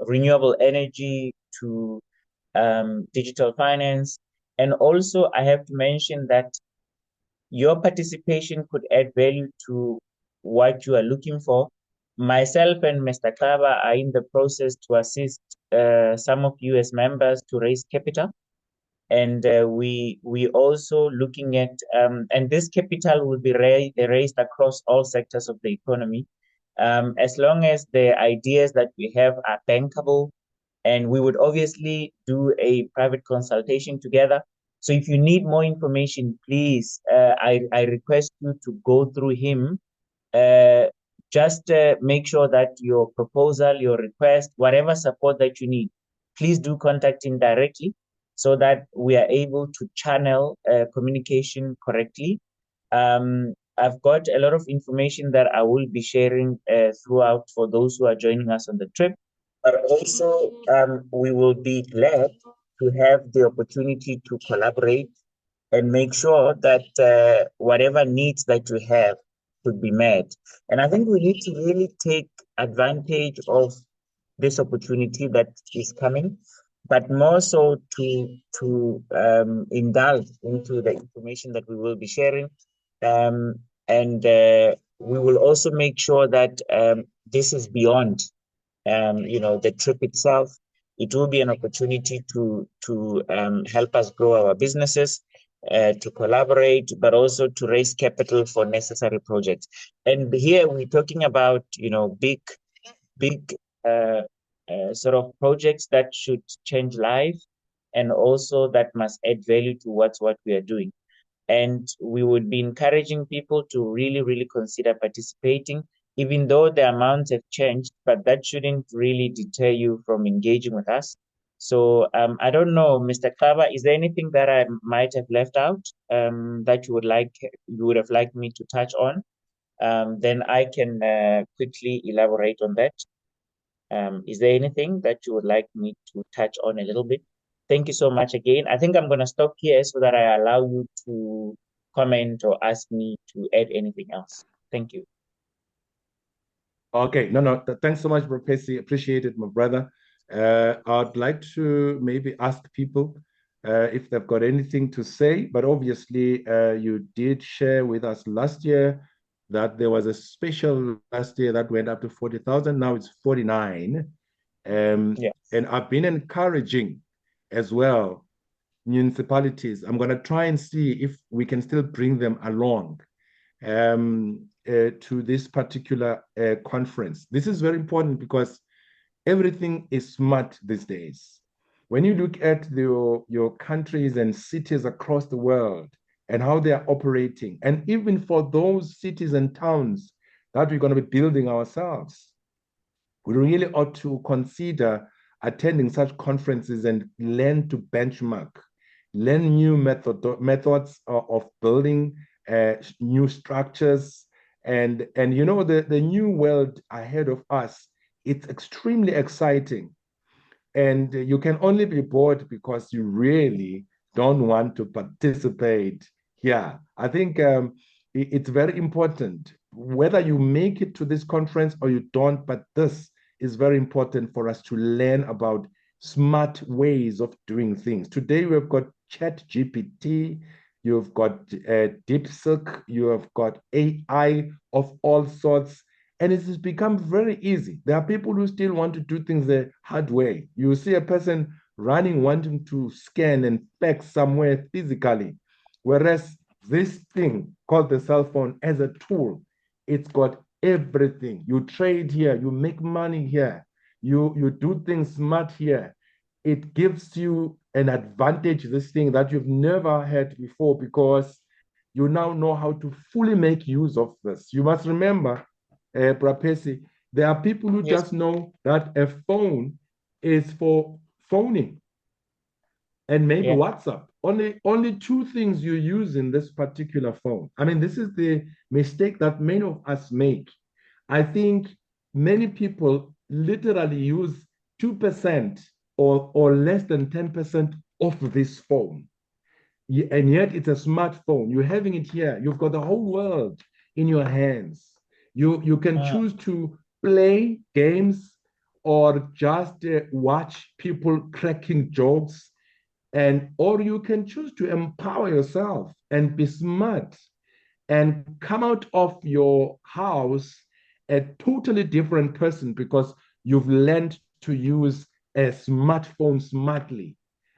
renewable energy to digital finance. And also, I have to mention that your participation could add value to what you are looking for. Myself and Mr. Klava are in the process to assist some of you as members to raise capital. And we also looking at, and this capital will be raised across all sectors of the economy, as long as the ideas that we have are bankable. And we would obviously do a private consultation together. So if you need more information, please, I request you to go through him. Just make sure that your proposal, your request, whatever support that you need, please do contact him directly so that we are able to channel communication correctly. I've got a lot of information that I will be sharing throughout for those who are joining us on the trip. But also, we will be glad to have the opportunity to collaborate and make sure that whatever needs that you have could be met. And I think we need to really take advantage of this opportunity that is coming, but more so to indulge into the information that we will be sharing. And we will also make sure that this is beyond the trip itself. It will be an opportunity to help us grow our businesses, to collaborate, but also to raise capital for necessary projects. And here we're talking about, big sort of projects that should change life, and also that must add value towards what we are doing. And we would be encouraging people to really, really consider participating, even though the amounts have changed, but that shouldn't really deter you from engaging with us. So I don't know, Mr. Klava, is there anything that I might have left out that you would have liked me to touch on? Then I can quickly elaborate on that. Is there anything that you would like me to touch on a little bit? Thank you so much again. I think I'm going to stop here so that I allow you to comment or ask me to add anything else. Thank you.
Okay, no. Thanks so much, Professor. Appreciate it, my brother. I'd like to maybe ask people if they've got anything to say, but obviously, you did share with us last year that there was a special last year that went up to 40,000. Now it's 49.
Yes.
And I've been encouraging as well municipalities. I'm going to try and see if we can still bring them along to this particular conference. This is very important because everything is smart these days. When you look at your countries and cities across the world and how they are operating, and even for those cities and towns that we're going to be building ourselves, we really ought to consider attending such conferences and learn to benchmark, learn new methods of building new structures, and you know the new world ahead of us. It's extremely exciting, and you can only be bored because you really don't want to participate here. I think it's very important whether you make it to this conference or you don't, but this is very important for us to learn about smart ways of doing things. Today we've got ChatGPT, you've got DeepSeek, you have got AI of all sorts, and it has become very easy. There are people who still want to do things the hard way. You see a person running, wanting to scan and fax somewhere physically, whereas this thing called the cell phone as a tool, it's got everything. You trade here, you make money here, you do things smart here. It gives you an advantage, this thing that you've never had before, because you now know how to fully make use of this. You must remember, Prapesi, there are people who
Yes.
just know that a phone is for phoning and maybe
Yeah.
WhatsApp. Only two things you use in this particular phone. I mean, this is the mistake that many of us make. I think many people literally use 2% or less than 10% of this phone. And yet it's a smartphone. You're having it here. You've got the whole world in your hands. You can choose to play games or just watch people cracking jokes, or you can choose to empower yourself and be smart and come out of your house a totally different person because you've learned to use a smartphone smartly.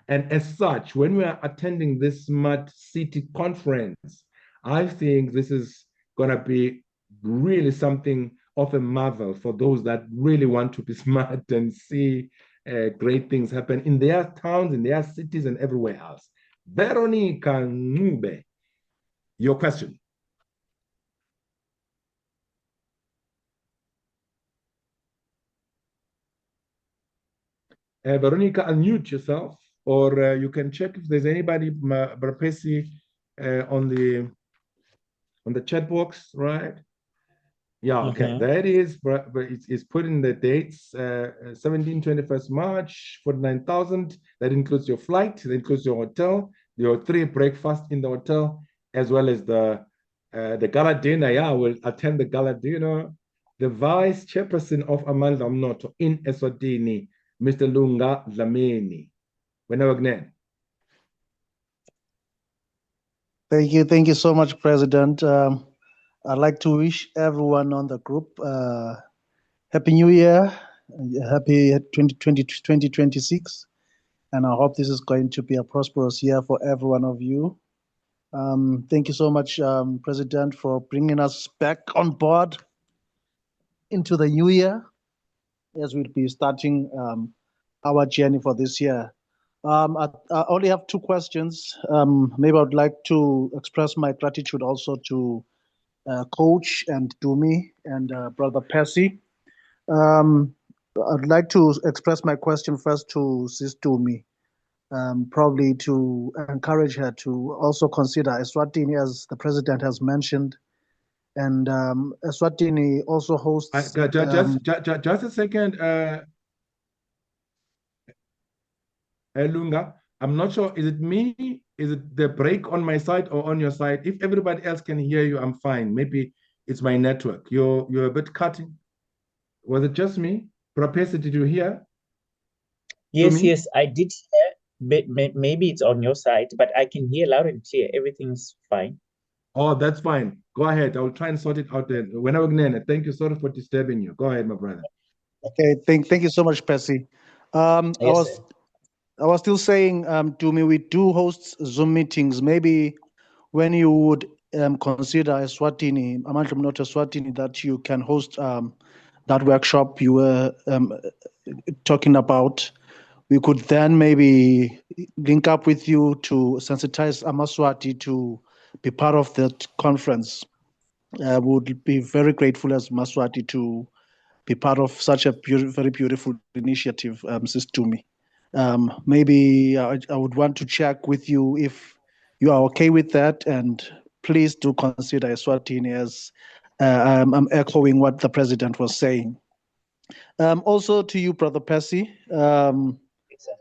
And as such, when we are attending this smart city conference, I think this is going to be really something of a marvel for those that really want to be smart and see great things happen in their towns, in their cities, and everywhere else. Veronica Ngube, your question. Veronica, unmute yourself, or you can check if there's anybody, Barpesi, on the chat box, right? Yeah, okay, there it is. But it's put in the dates, 17, 21st March, 49,000. That includes your flight, that includes your hotel, your 3 breakfasts in the hotel, as well as the gala dinner. Yeah, we'll attend the gala dinner. The vice chairperson of Amandla Mnoto in Eswatini, Mr. Lunga Dlamini.
Thank you so much, President. I'd like to wish everyone on the group Happy New Year, happy 2026, and I hope this is going to be a prosperous year for every one of you. Thank you so much, President, for bringing us back on board into the new year as we'll be starting our journey for this year. I only have 2 questions. Maybe I'd like to express my gratitude also to Coach and Dumi and Brother Percy. I'd like to express my question first to Sis Dumi, probably to encourage her to also consider Eswatini, as the President has mentioned. And Eswatini also hosts...
Just a second, Lunga, I'm not sure, is it me? Is it the break on my side or on your side? If everybody else can hear you, I'm fine. Maybe it's my network. You're a bit cutting. Was it just me? Propesi, did you hear?
Yes,
me?
yes, I did hear. Maybe it's on your side, but I can hear loud and clear. Everything's fine.
Oh, that's fine. Go ahead. I will try and sort it out then. Thank you. Sorry for disturbing you. Go ahead, my brother.
Okay, thank you so much, Percy.
Yes, sir.
I was still saying, to me, we do host Zoom meetings. Maybe when you would consider Eswatini, Amandla Mnotho Eswatini, that you can host that workshop you were talking about. We could then maybe link up with you to sensitize Amaswati to be part of that conference. Would be very grateful as Maswati to be part of such a very beautiful initiative, Sis Tumi. Maybe I would want to check with you if you are okay with that, and please do consider Eswatini as I'm echoing what the president was saying. Also to you, Brother Percy,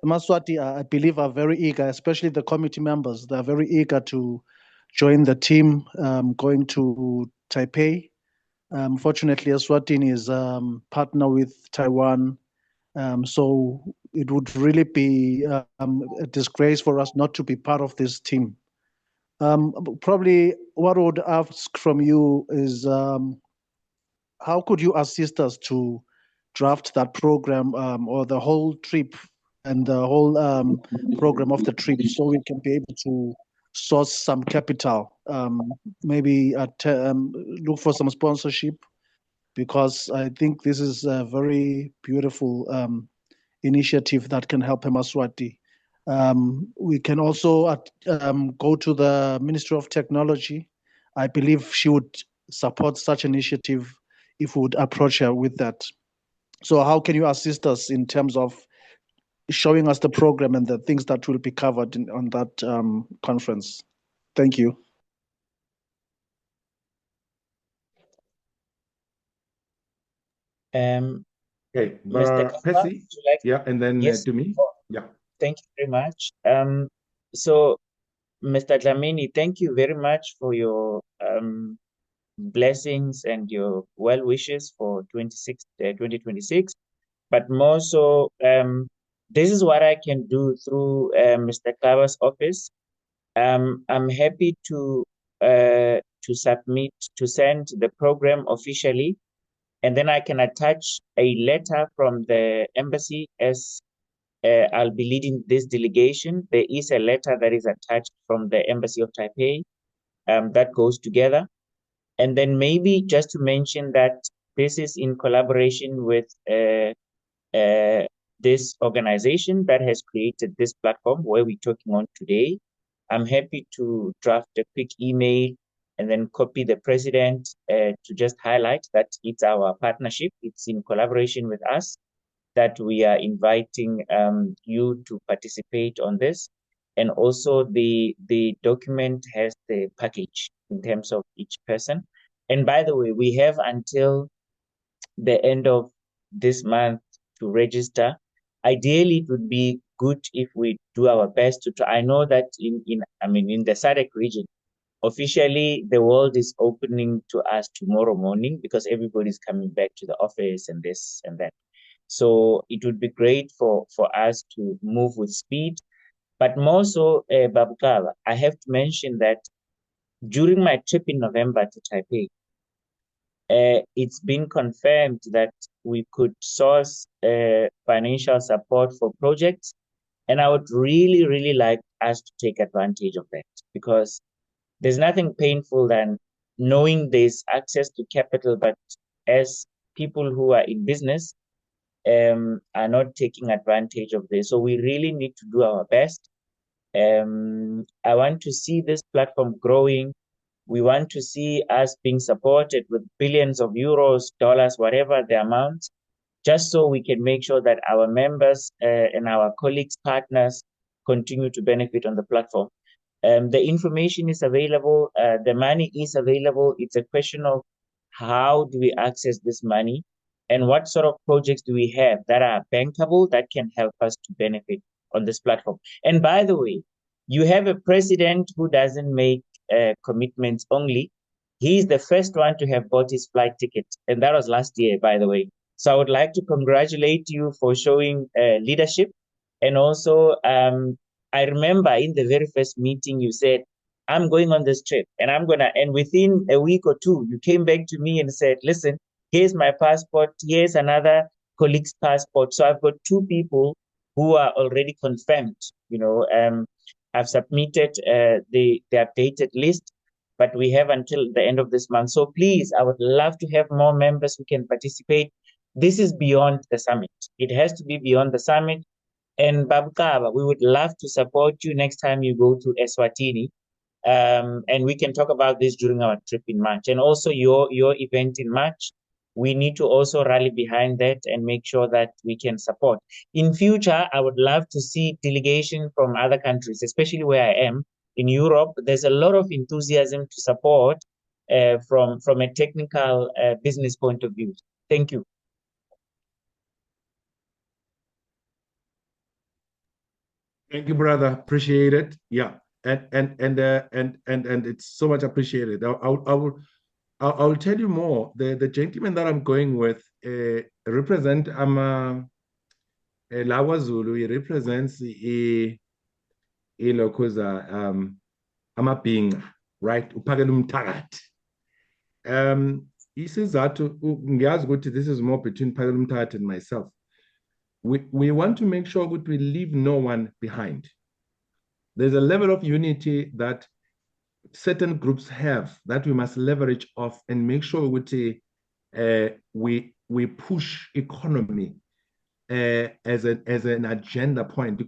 Maswati, I believe, are very eager, especially the committee members. They're very eager to join the team going to Taipei. Fortunately, Eswatini is partner with Taiwan, so it would really be a disgrace for us not to be part of this team. Probably what I would ask from you is how could you assist us to draft that program or the whole trip and the whole program of the trip so we can be able to source some capital, maybe look for some sponsorship, because I think this is a very beautiful initiative that can help Emaswati. We can also go to the Ministry of Technology. I believe she would support such initiative if we would approach her with that. So how can you assist us in terms of showing us the program and the things that will be covered on that conference? Thank you.
Okay,
Mr. Kapa,
Percy,
would you like?
yeah, and then
Yes.
to me.
Oh,
Yeah.
thank you very much. So, Mr. Dlamini, thank you very much for your blessings and your well wishes for 2026. But more so, this is what I can do through Mr. Kaba's office. I'm happy to send the program officially, and then I can attach a letter from the embassy as I'll be leading this delegation. There is a letter that is attached from the Embassy of Taipei that goes together. And then maybe just to mention that this is in collaboration with this organization that has created this platform where we're talking on today. I'm happy to draft a quick email and then copy the president to just highlight that it's our partnership. It's in collaboration with us that we are inviting you to participate on this. And also the document has the package in terms of each person. And by the way, we have until the end of this month to register. Ideally, it would be good if we do our best to try. I know that in the SADC region, officially the world is opening to us tomorrow morning because everybody's coming back to the office and this and that. So it would be great for us to move with speed. But more so, Babukala, I have to mention that during my trip in November to Taipei, it's been confirmed that we could source financial support for projects. And I would really, really like us to take advantage of that, because there's nothing painful than knowing there's access to capital, but as people who are in business are not taking advantage of this. So we really need to do our best. I want to see this platform growing. We want to see us being supported with billions of euros, dollars, whatever the amount, just so we can make sure that our members and our colleagues, partners continue to benefit on the platform. The information is available. The money is available. It's a question of how do we access this money and what sort of projects do we have that are bankable that can help us to benefit on this platform. And by the way, you have a president who doesn't make commitments only. He's the first one to have bought his flight ticket. And that was last year, by the way. So I would like to congratulate you for showing leadership. And also, I remember in the very first meeting, you said, I'm going on this trip and within a week or two, you came back to me and said, listen, here's my passport, here's another colleague's passport. So I've got 2 people who are already confirmed. I've submitted the updated list, but we have until the end of this month. So please, I would love to have more members who can participate. This is beyond the summit. It has to be beyond the summit. And Babukaba, we would love to support you next time you go to Eswatini. And we can talk about this during our trip in March. And also your event in March, we need to also rally behind that and make sure that we can support. In future, I would love to see delegation from other countries, especially where I am in Europe. There's a lot of enthusiasm to support from a technical business point of view. Thank you.
Thank you, brother. Appreciate it. Yeah, and it's so much appreciated. I'll tell you more. The gentleman that I'm going with represent LawaZulu. He represents ilokuza amabhinqa, right? Uphakela umthakathi. Isizathu ngiyazi ukuthi this is more between Phakela umthakathi and myself. We want to make sure that we leave no one behind. There's a level of unity that certain groups have that we must leverage off and make sure we push economy as an agenda point.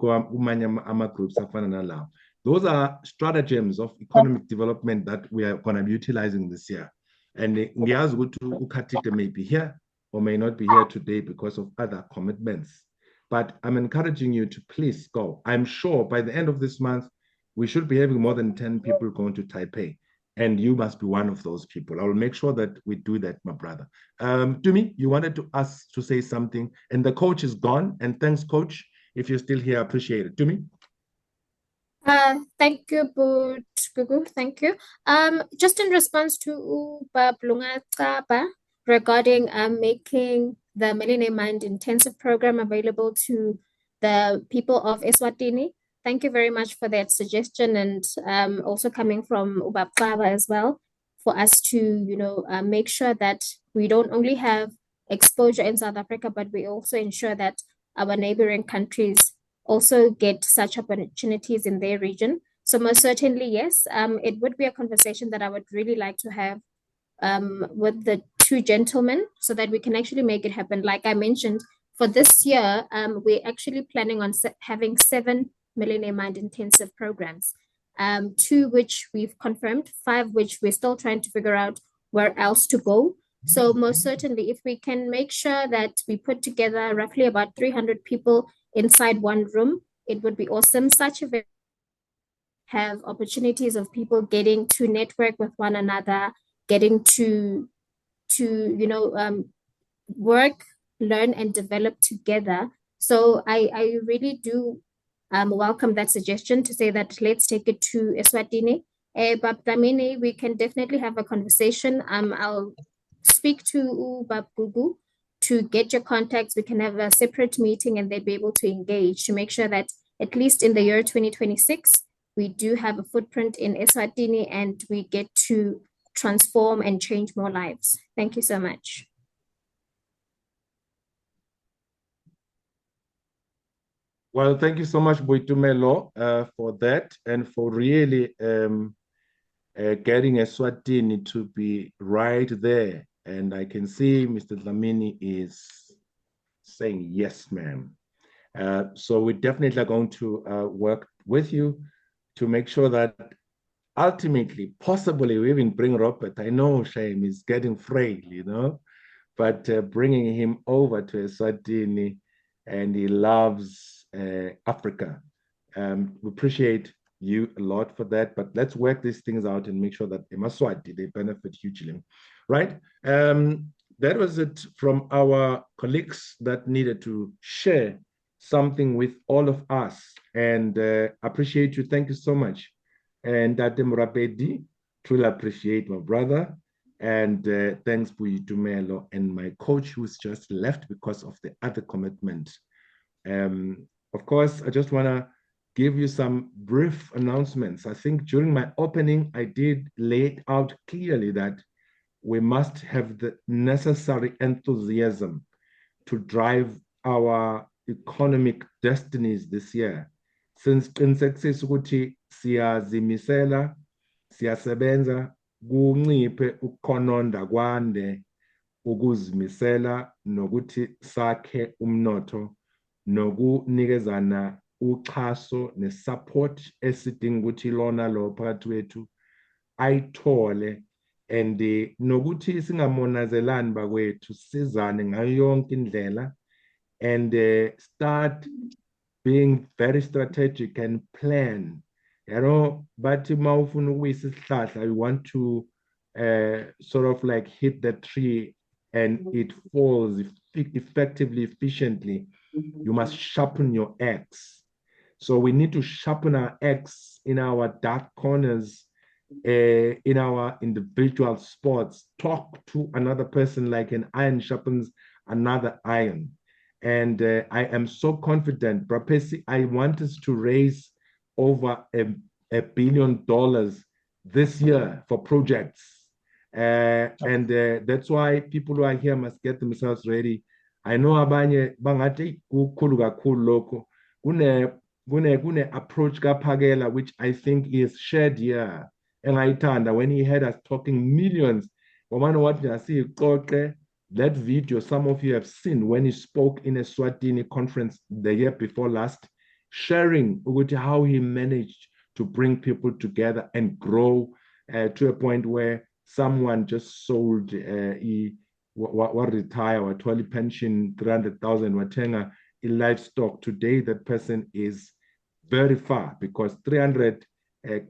Those are stratagems of economic development that we are going to be utilizing this year. And Ukatike may be here or may not be here today because of other commitments. But I'm encouraging you to please go. I'm sure by the end of this month, we should be having more than 10 people going to Taipei. And you must be one of those people. I will make sure that we do that, my brother. Tumi, you wanted to ask to say something, and the coach is gone. And thanks, coach. If you're still here, I appreciate it. Tumi?
Thank you, Gugu. Thank you. Just in response to Bablunga Tsaba regarding making the Millennium Mind Intensive Program available to the people of Eswatini. Thank you very much for that suggestion, and also coming from Ubab Tsaba as well, for us to make sure that we don't only have exposure in South Africa, but we also ensure that our neighboring countries also get such opportunities in their region. So most certainly, yes, it would be a conversation that I would really like to have with the 2 gentlemen so that we can actually make it happen. Like I mentioned, for this year, we're actually planning on having 7 Millennium Mind Intensive programs, 2 which we've confirmed, 5 which we're still trying to figure out where else to go. So most certainly, if we can make sure that we put together roughly about 300 people inside one room, it would be awesome. Such events have opportunities of people getting to network with one another, getting to work, learn, and develop together. So I really do welcome that suggestion to say that let's take it to Eswatini. But Dlamini, we can definitely have a conversation. I'll speak to Bab Gugu to get your contacts. We can have a separate meeting and they'll be able to engage to make sure that at least in the year 2026, we do have a footprint in Eswatini and we get to transform and change more lives. Thank you so much.
Well, thank you so much, Boitumelo, for that and for really getting Eswatini to be right there. And I can see Mr. Dlamini is saying, yes, ma'am. So we definitely are going to work with you to make sure that ultimately, possibly we even bring Robert. I know Shame is getting frail, but bringing him over to Eswatini, and he loves Africa. We appreciate you a lot for that, but let's work these things out and make sure that Emaswati, they benefit hugely, right? That was it from our colleagues that needed to share something with all of us, and appreciate you. Thank you so much. And Tate Murabedi, truly appreciate my brother. And thanks, Boitumelo, and my coach who's just left because of the other commitment. Of course, I just want to give you some brief announcements. I think during my opening, I did lay it out clearly that we must have the necessary enthusiasm to drive our economic destinies this year. Since qinisekisa ukuthi siyazimisela, siyasebenza, kunciphe ukukhononda kwande ukuzimisela nokuthi sakhe umnotho nokunikezana uxhaso nesupport esidinga ukuthi lona lo phakathi kwethu ayithole and nokuthi singamonazelani bakwethu sizane ngayo yonke indlela and start being very strategic and plan. You know, bathi mawufuna ukuyisa isihlahla, you want to sort of like hit the tree and it falls effectively, efficiently. You must sharpen your axe. So we need to sharpen our axe in our dark corners, in our individual spots. Talk to another person like an iron sharpens another iron. And I am so confident, Brapesi, I want us to raise over $1 billion this year for projects. And that's why people who are here must get themselves ready. I know abanye bangathi kukhulu kakhulu lokho. Kune approach kaPhakela, which I think is shared here. Engayithanda when he had us talking millions. That video some of you have seen when he spoke in a Swatini conference the year before last, sharing how he managed to bring people together and grow to a point where someone just sold what retire or 12 pension 300,000 watenga in livestock. Today that person is very far because 300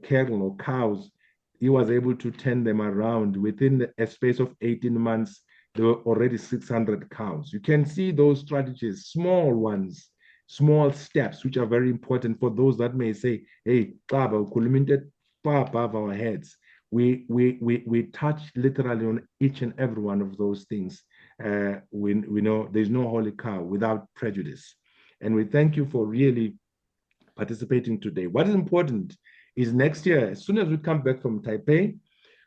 cattle or cows, he was able to turn them around within a space of 18 months. There were already 600 cows. You can see those strategies, small ones, small steps, which are very important for those that may say, hey, Klaba, culminated far above our heads. We touch literally on each and every one of those things. We know there's no holy cow without prejudice. And we thank you for really participating today. What is important is next year, as soon as we come back from Taipei,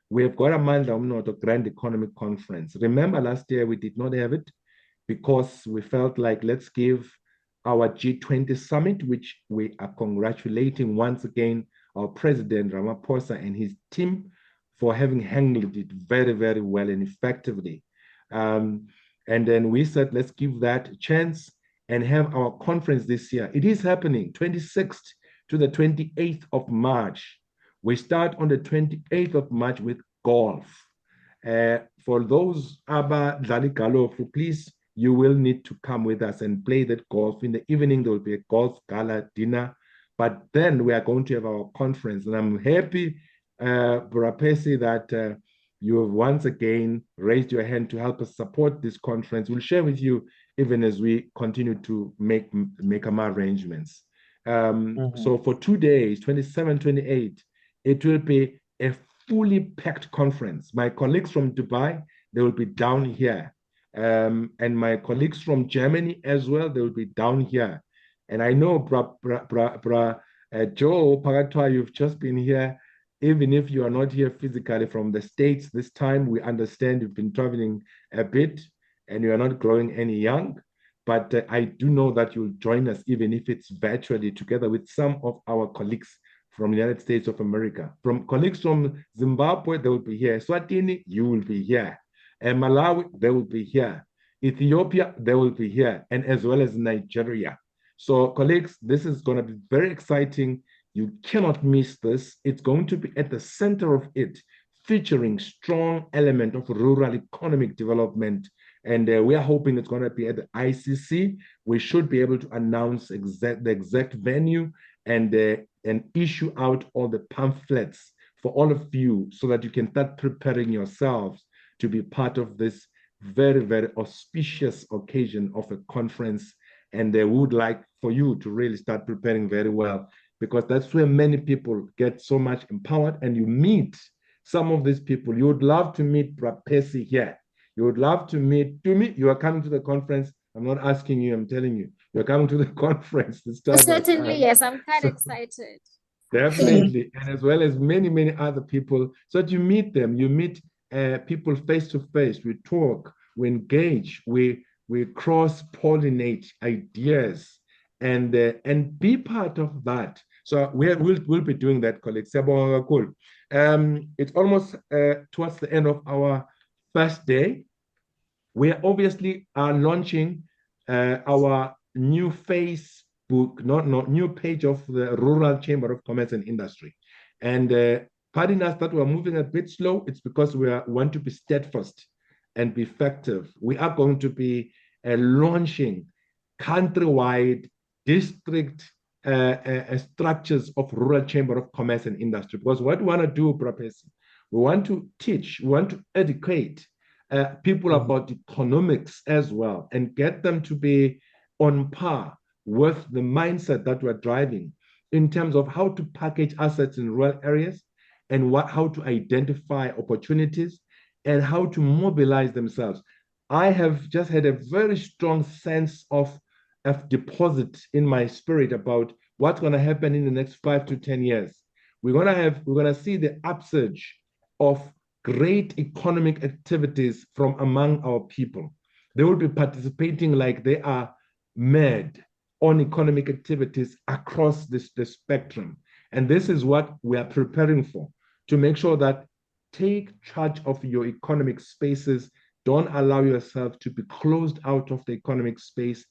we have got a Amandla Grand Economic Conference. Remember last year we did not have it because we felt like let's give our G20 summit, which we are congratulating once again our President Ramaphosa and his team for having handled it very, very well and effectively. And then we said, let's give that a chance and have our conference this year. It is happening 26th to the 28th of March. We start on the 28th of March with golf. For those Abba Dlaligalofu, please, you will need to come with us and play that golf. In the evening, there will be a golf gala dinner. But then we are going to have our conference. And I'm happy, Brapesi, that you have once again raised your hand to help us support this conference. We'll share with you even as we continue to make our arrangements. So for 2 days, 27, 28, it will be a fully packed conference. My colleagues from Dubai, they will be down here. And my colleagues from Germany as well, they will be down here. And I know, Joe Pagatwa, you've just been here. Even if you are not here physically from the States this time, we understand you've been traveling a bit and you are not growing any young. But I do know that you'll join us, even if it's virtually, together with some of our colleagues from the United States of America. From colleagues from Zimbabwe, they will be here. Swatini, you will be here. And Malawi, they will be here. Ethiopia, they will be here. And as well as Nigeria. So colleagues, this is going to be very exciting. You cannot miss this. It's going to be at the center of it, featuring strong element of rural economic development. And we are hoping it's going to be at the ICC. We should be able to announce the exact venue and issue out all the pamphlets for all of you so that you can start preparing yourselves to be part of this very, very auspicious occasion of a conference. And they would like for you to really start preparing very well, because that's where many people get so much empowered and you meet some of these people. You would love to meet Prapesi here. You would love to meet Tumi. You are coming to the conference. I'm not asking you, I'm telling you. You're coming to the conference this time.
Certainly, yes. I'm quite excited.
Definitely. And as well as many, many other people. So that you meet them, you meet people face to face, we talk, we engage, we cross-pollinate ideas and be part of that. So we'll be doing that, colleagues. It's almost towards the end of our first day. We obviously are launching our new Facebook, new page of the Rural Chamber of Commerce and Industry. And pardon us that we're moving a bit slow. It's because we want to be steadfast and be effective. We are going to be launching countrywide district structures of Rural Chamber of Commerce and Industry. Because what we want to do, Prapesi, we want to teach, we want to educate people about economics as well and get them to be on par with the mindset that we're driving in terms of how to package assets in rural areas and how to identify opportunities and how to mobilize themselves. I have just had a very strong sense of deposit in my spirit about what's going to happen in the next 5 to 10 years. We're going to see the upsurge of great economic activities from among our people. They will be participating like they are mad on economic activities across the spectrum. And this is what we are preparing for, to make sure that take charge of your economic spaces. Don't allow yourself to be closed out of the economic space.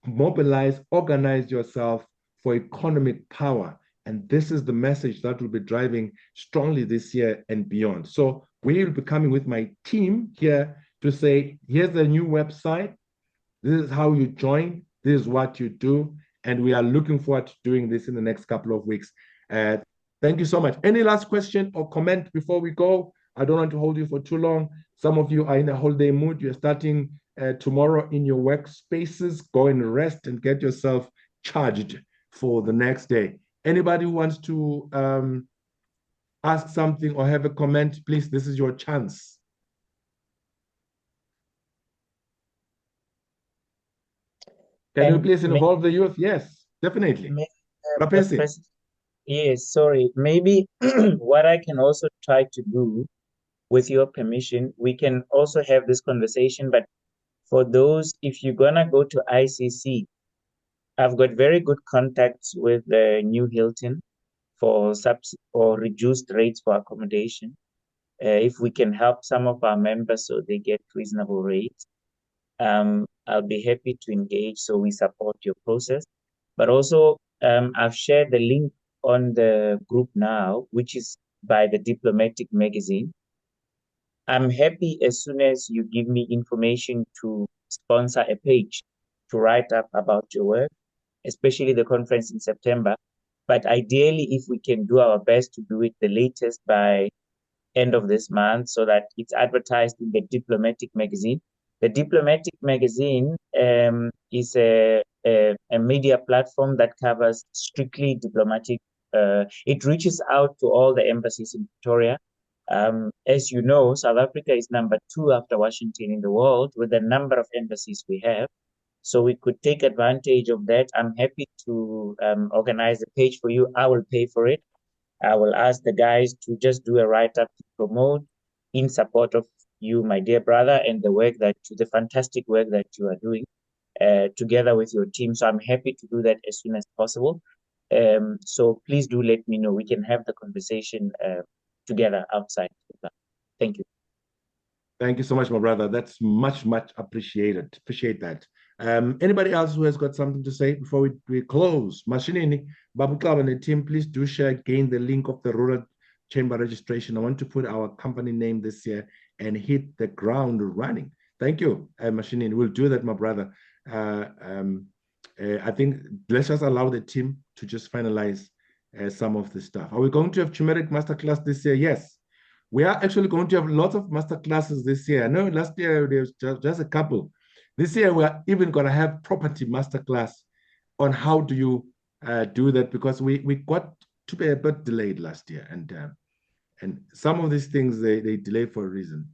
Mobilize, organize yourself for economic power. And this is the message that will be driving strongly this year and beyond. So we will be coming with my team here to say, here's the new website. This is how you join. This is what you do. And we are looking forward to doing this in the next couple of weeks. Thank you so much. Any last question or comment before we go? I don't want to hold you for too long. Some of you are in a holiday mood. You're starting tomorrow in your workspaces. Go and rest and get yourself charged for the next day. Anybody who wants to ask something or have a comment, please, this is your chance. Can you please involve the youth? Yes, definitely.
Yes, sorry. Maybe what I can also try to do, with your permission, we can also have this conversation, but for those, if you're gonna go to ICC, I've got very good contacts with the New Hilton for reduced rates for accommodation. If we can help some of our members so they get reasonable rates, I'll be happy to engage so we support your process. But also, I've shared the link on the group now, which is by the Diplomatic Magazine. I'm happy as soon as you give me information to sponsor a page to write up about your work, especially the conference in September. But ideally, if we can do our best to do it the latest by end of this month so that it's advertised in the Diplomatic Magazine. The Diplomatic Magazine is a media platform that covers strictly diplomatic. It reaches out to all the embassies in Victoria. As you know, South Africa is number 2 after Washington in the world with the number of embassies we have. So we could take advantage of that. I'm happy to organize a page for you. I will pay for it. I will ask the guys to just do a write-up to promote in support of you, my dear brother, and the fantastic work that you are doing together with your team. So I'm happy to do that as soon as possible. So please do let me know. We can have the conversation together outside. Thank you.
Thank you so much, my brother. That's much, much appreciated. Appreciate that. Anybody else who has got something to say before we close? Mashinini, Babu Club and the team, please do share again the link of the Rural Chamber registration. I want to put our company name this year and hit the ground running. Thank you, Mashinini. We'll do that, my brother. I think let's just allow the team to just finalize some of the stuff. Are we going to have turmeric masterclass this year? Yes. We are actually going to have lots of masterclasses this year. I know last year there was just a couple. This year we are even going to have property masterclass on how do you do that, because we got to be a bit delayed last year, and And some of these things, they delay for a reason.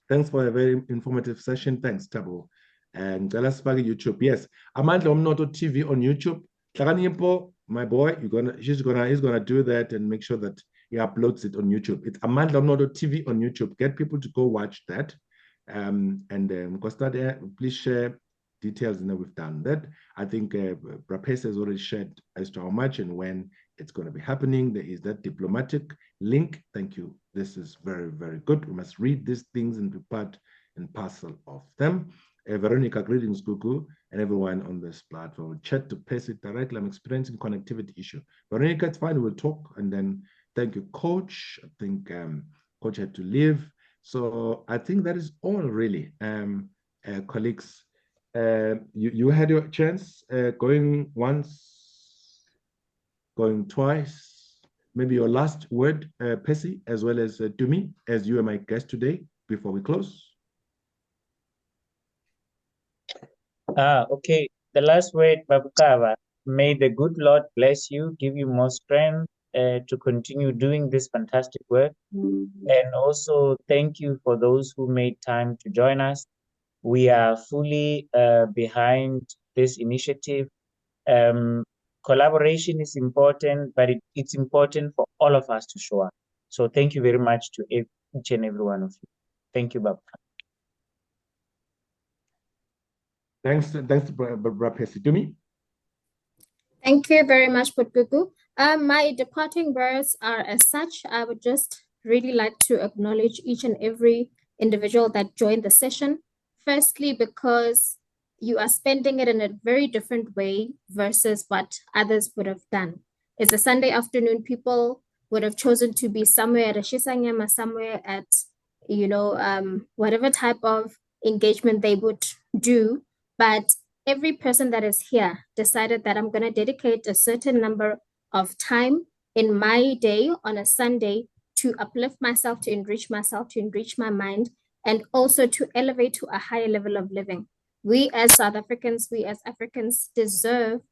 Thanks for a very informative session. Thanks, Tabo. And let's back YouTube. Yes, Amandla Omnoto TV on YouTube. Hlakanipho, my boy, he's gonna do that and make sure that he uploads it on YouTube. It's Amandla Omnoto TV on YouTube. Get people to go watch that. Please share details, and then we've done that. I think Rapes has already shared as to how much and when it's going to be happening. There is that diplomatic link. Thank you. This is very, very good. We must read these things and be part and parcel of them. Veronica, greetings, Gugu, and everyone on this platform. Chat to pass it directly. I'm experiencing connectivity issue. Veronica, it's fine. We'll talk. And then thank you, Coach. I think Coach had to leave. So I think that is all really, colleagues. You had your chance going once, going twice. Maybe your last word, Percy, as well as to me, as you are my guest today, before we close.
Okay. The last word, Babukava. May the good Lord bless you, give you more strength to continue doing this fantastic work. And also thank you for those who made time to join us. We are fully behind this initiative. Collaboration is important, but it's important for all of us to show up. So thank you very much to each and every one of you. Thank you, Babuka.
Thanks, Percy. To me.
Thank you very much, Gugu. My departing words are as such. I would just really like to acknowledge each and every individual that joined the session. Firstly, because you are spending it in a very different way versus what others would have done. It's a Sunday afternoon. People would have chosen to be somewhere at a Shisanyama, somewhere at, whatever type of engagement they would do. But every person that is here decided that I'm going to dedicate a certain number of time in my day on a Sunday to uplift myself, to enrich my mind, and also to elevate to a higher level of living. We as South Africans, we as Africans deserve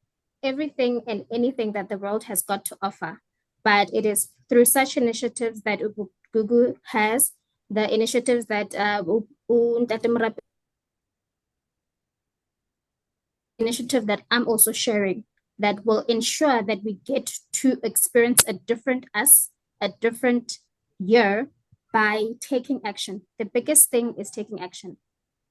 everything and anything that the world has got to offer. But it is through such initiatives that Gugu has, the initiatives that initiative that I'm also sharing, that will ensure that we get to experience a different us, a different year by taking action. The biggest thing is taking action.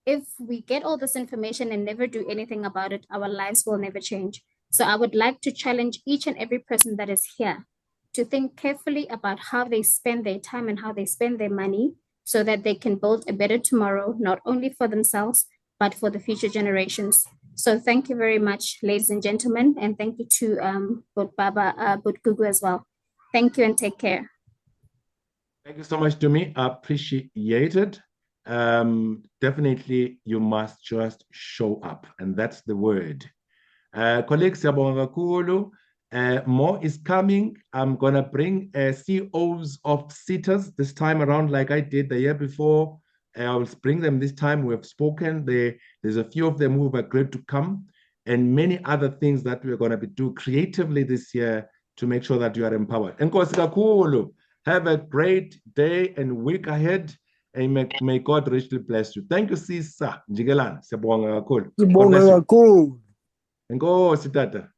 If we get all this information and never do anything about it, our lives will never change. So I would like to challenge each and every person that is here to think carefully about how they spend their time and how they spend their money so that they can build a better tomorrow, not only for themselves, but for the future generations. So thank you very much, ladies and gentlemen, and thank you to Gugu as well. Thank you and take care.
Thank you so much, Tumi. I appreciate it. Definitely, you must just show up, and that's the word. Colleagues, more is coming. I'm gonna bring CEOs of SETAs this time around, like I did the year before. I will bring them this time. We have spoken. There's a few of them who have agreed to come, and many other things that we're going to do creatively this year to make sure that you are empowered. Enkosi kakhulu. Have a great day and week ahead, and may God richly bless you. Thank you, Sisa. Njikelani. Siyabonga kakhulu.
Siyabonga kakhulu.
Enkosi tata.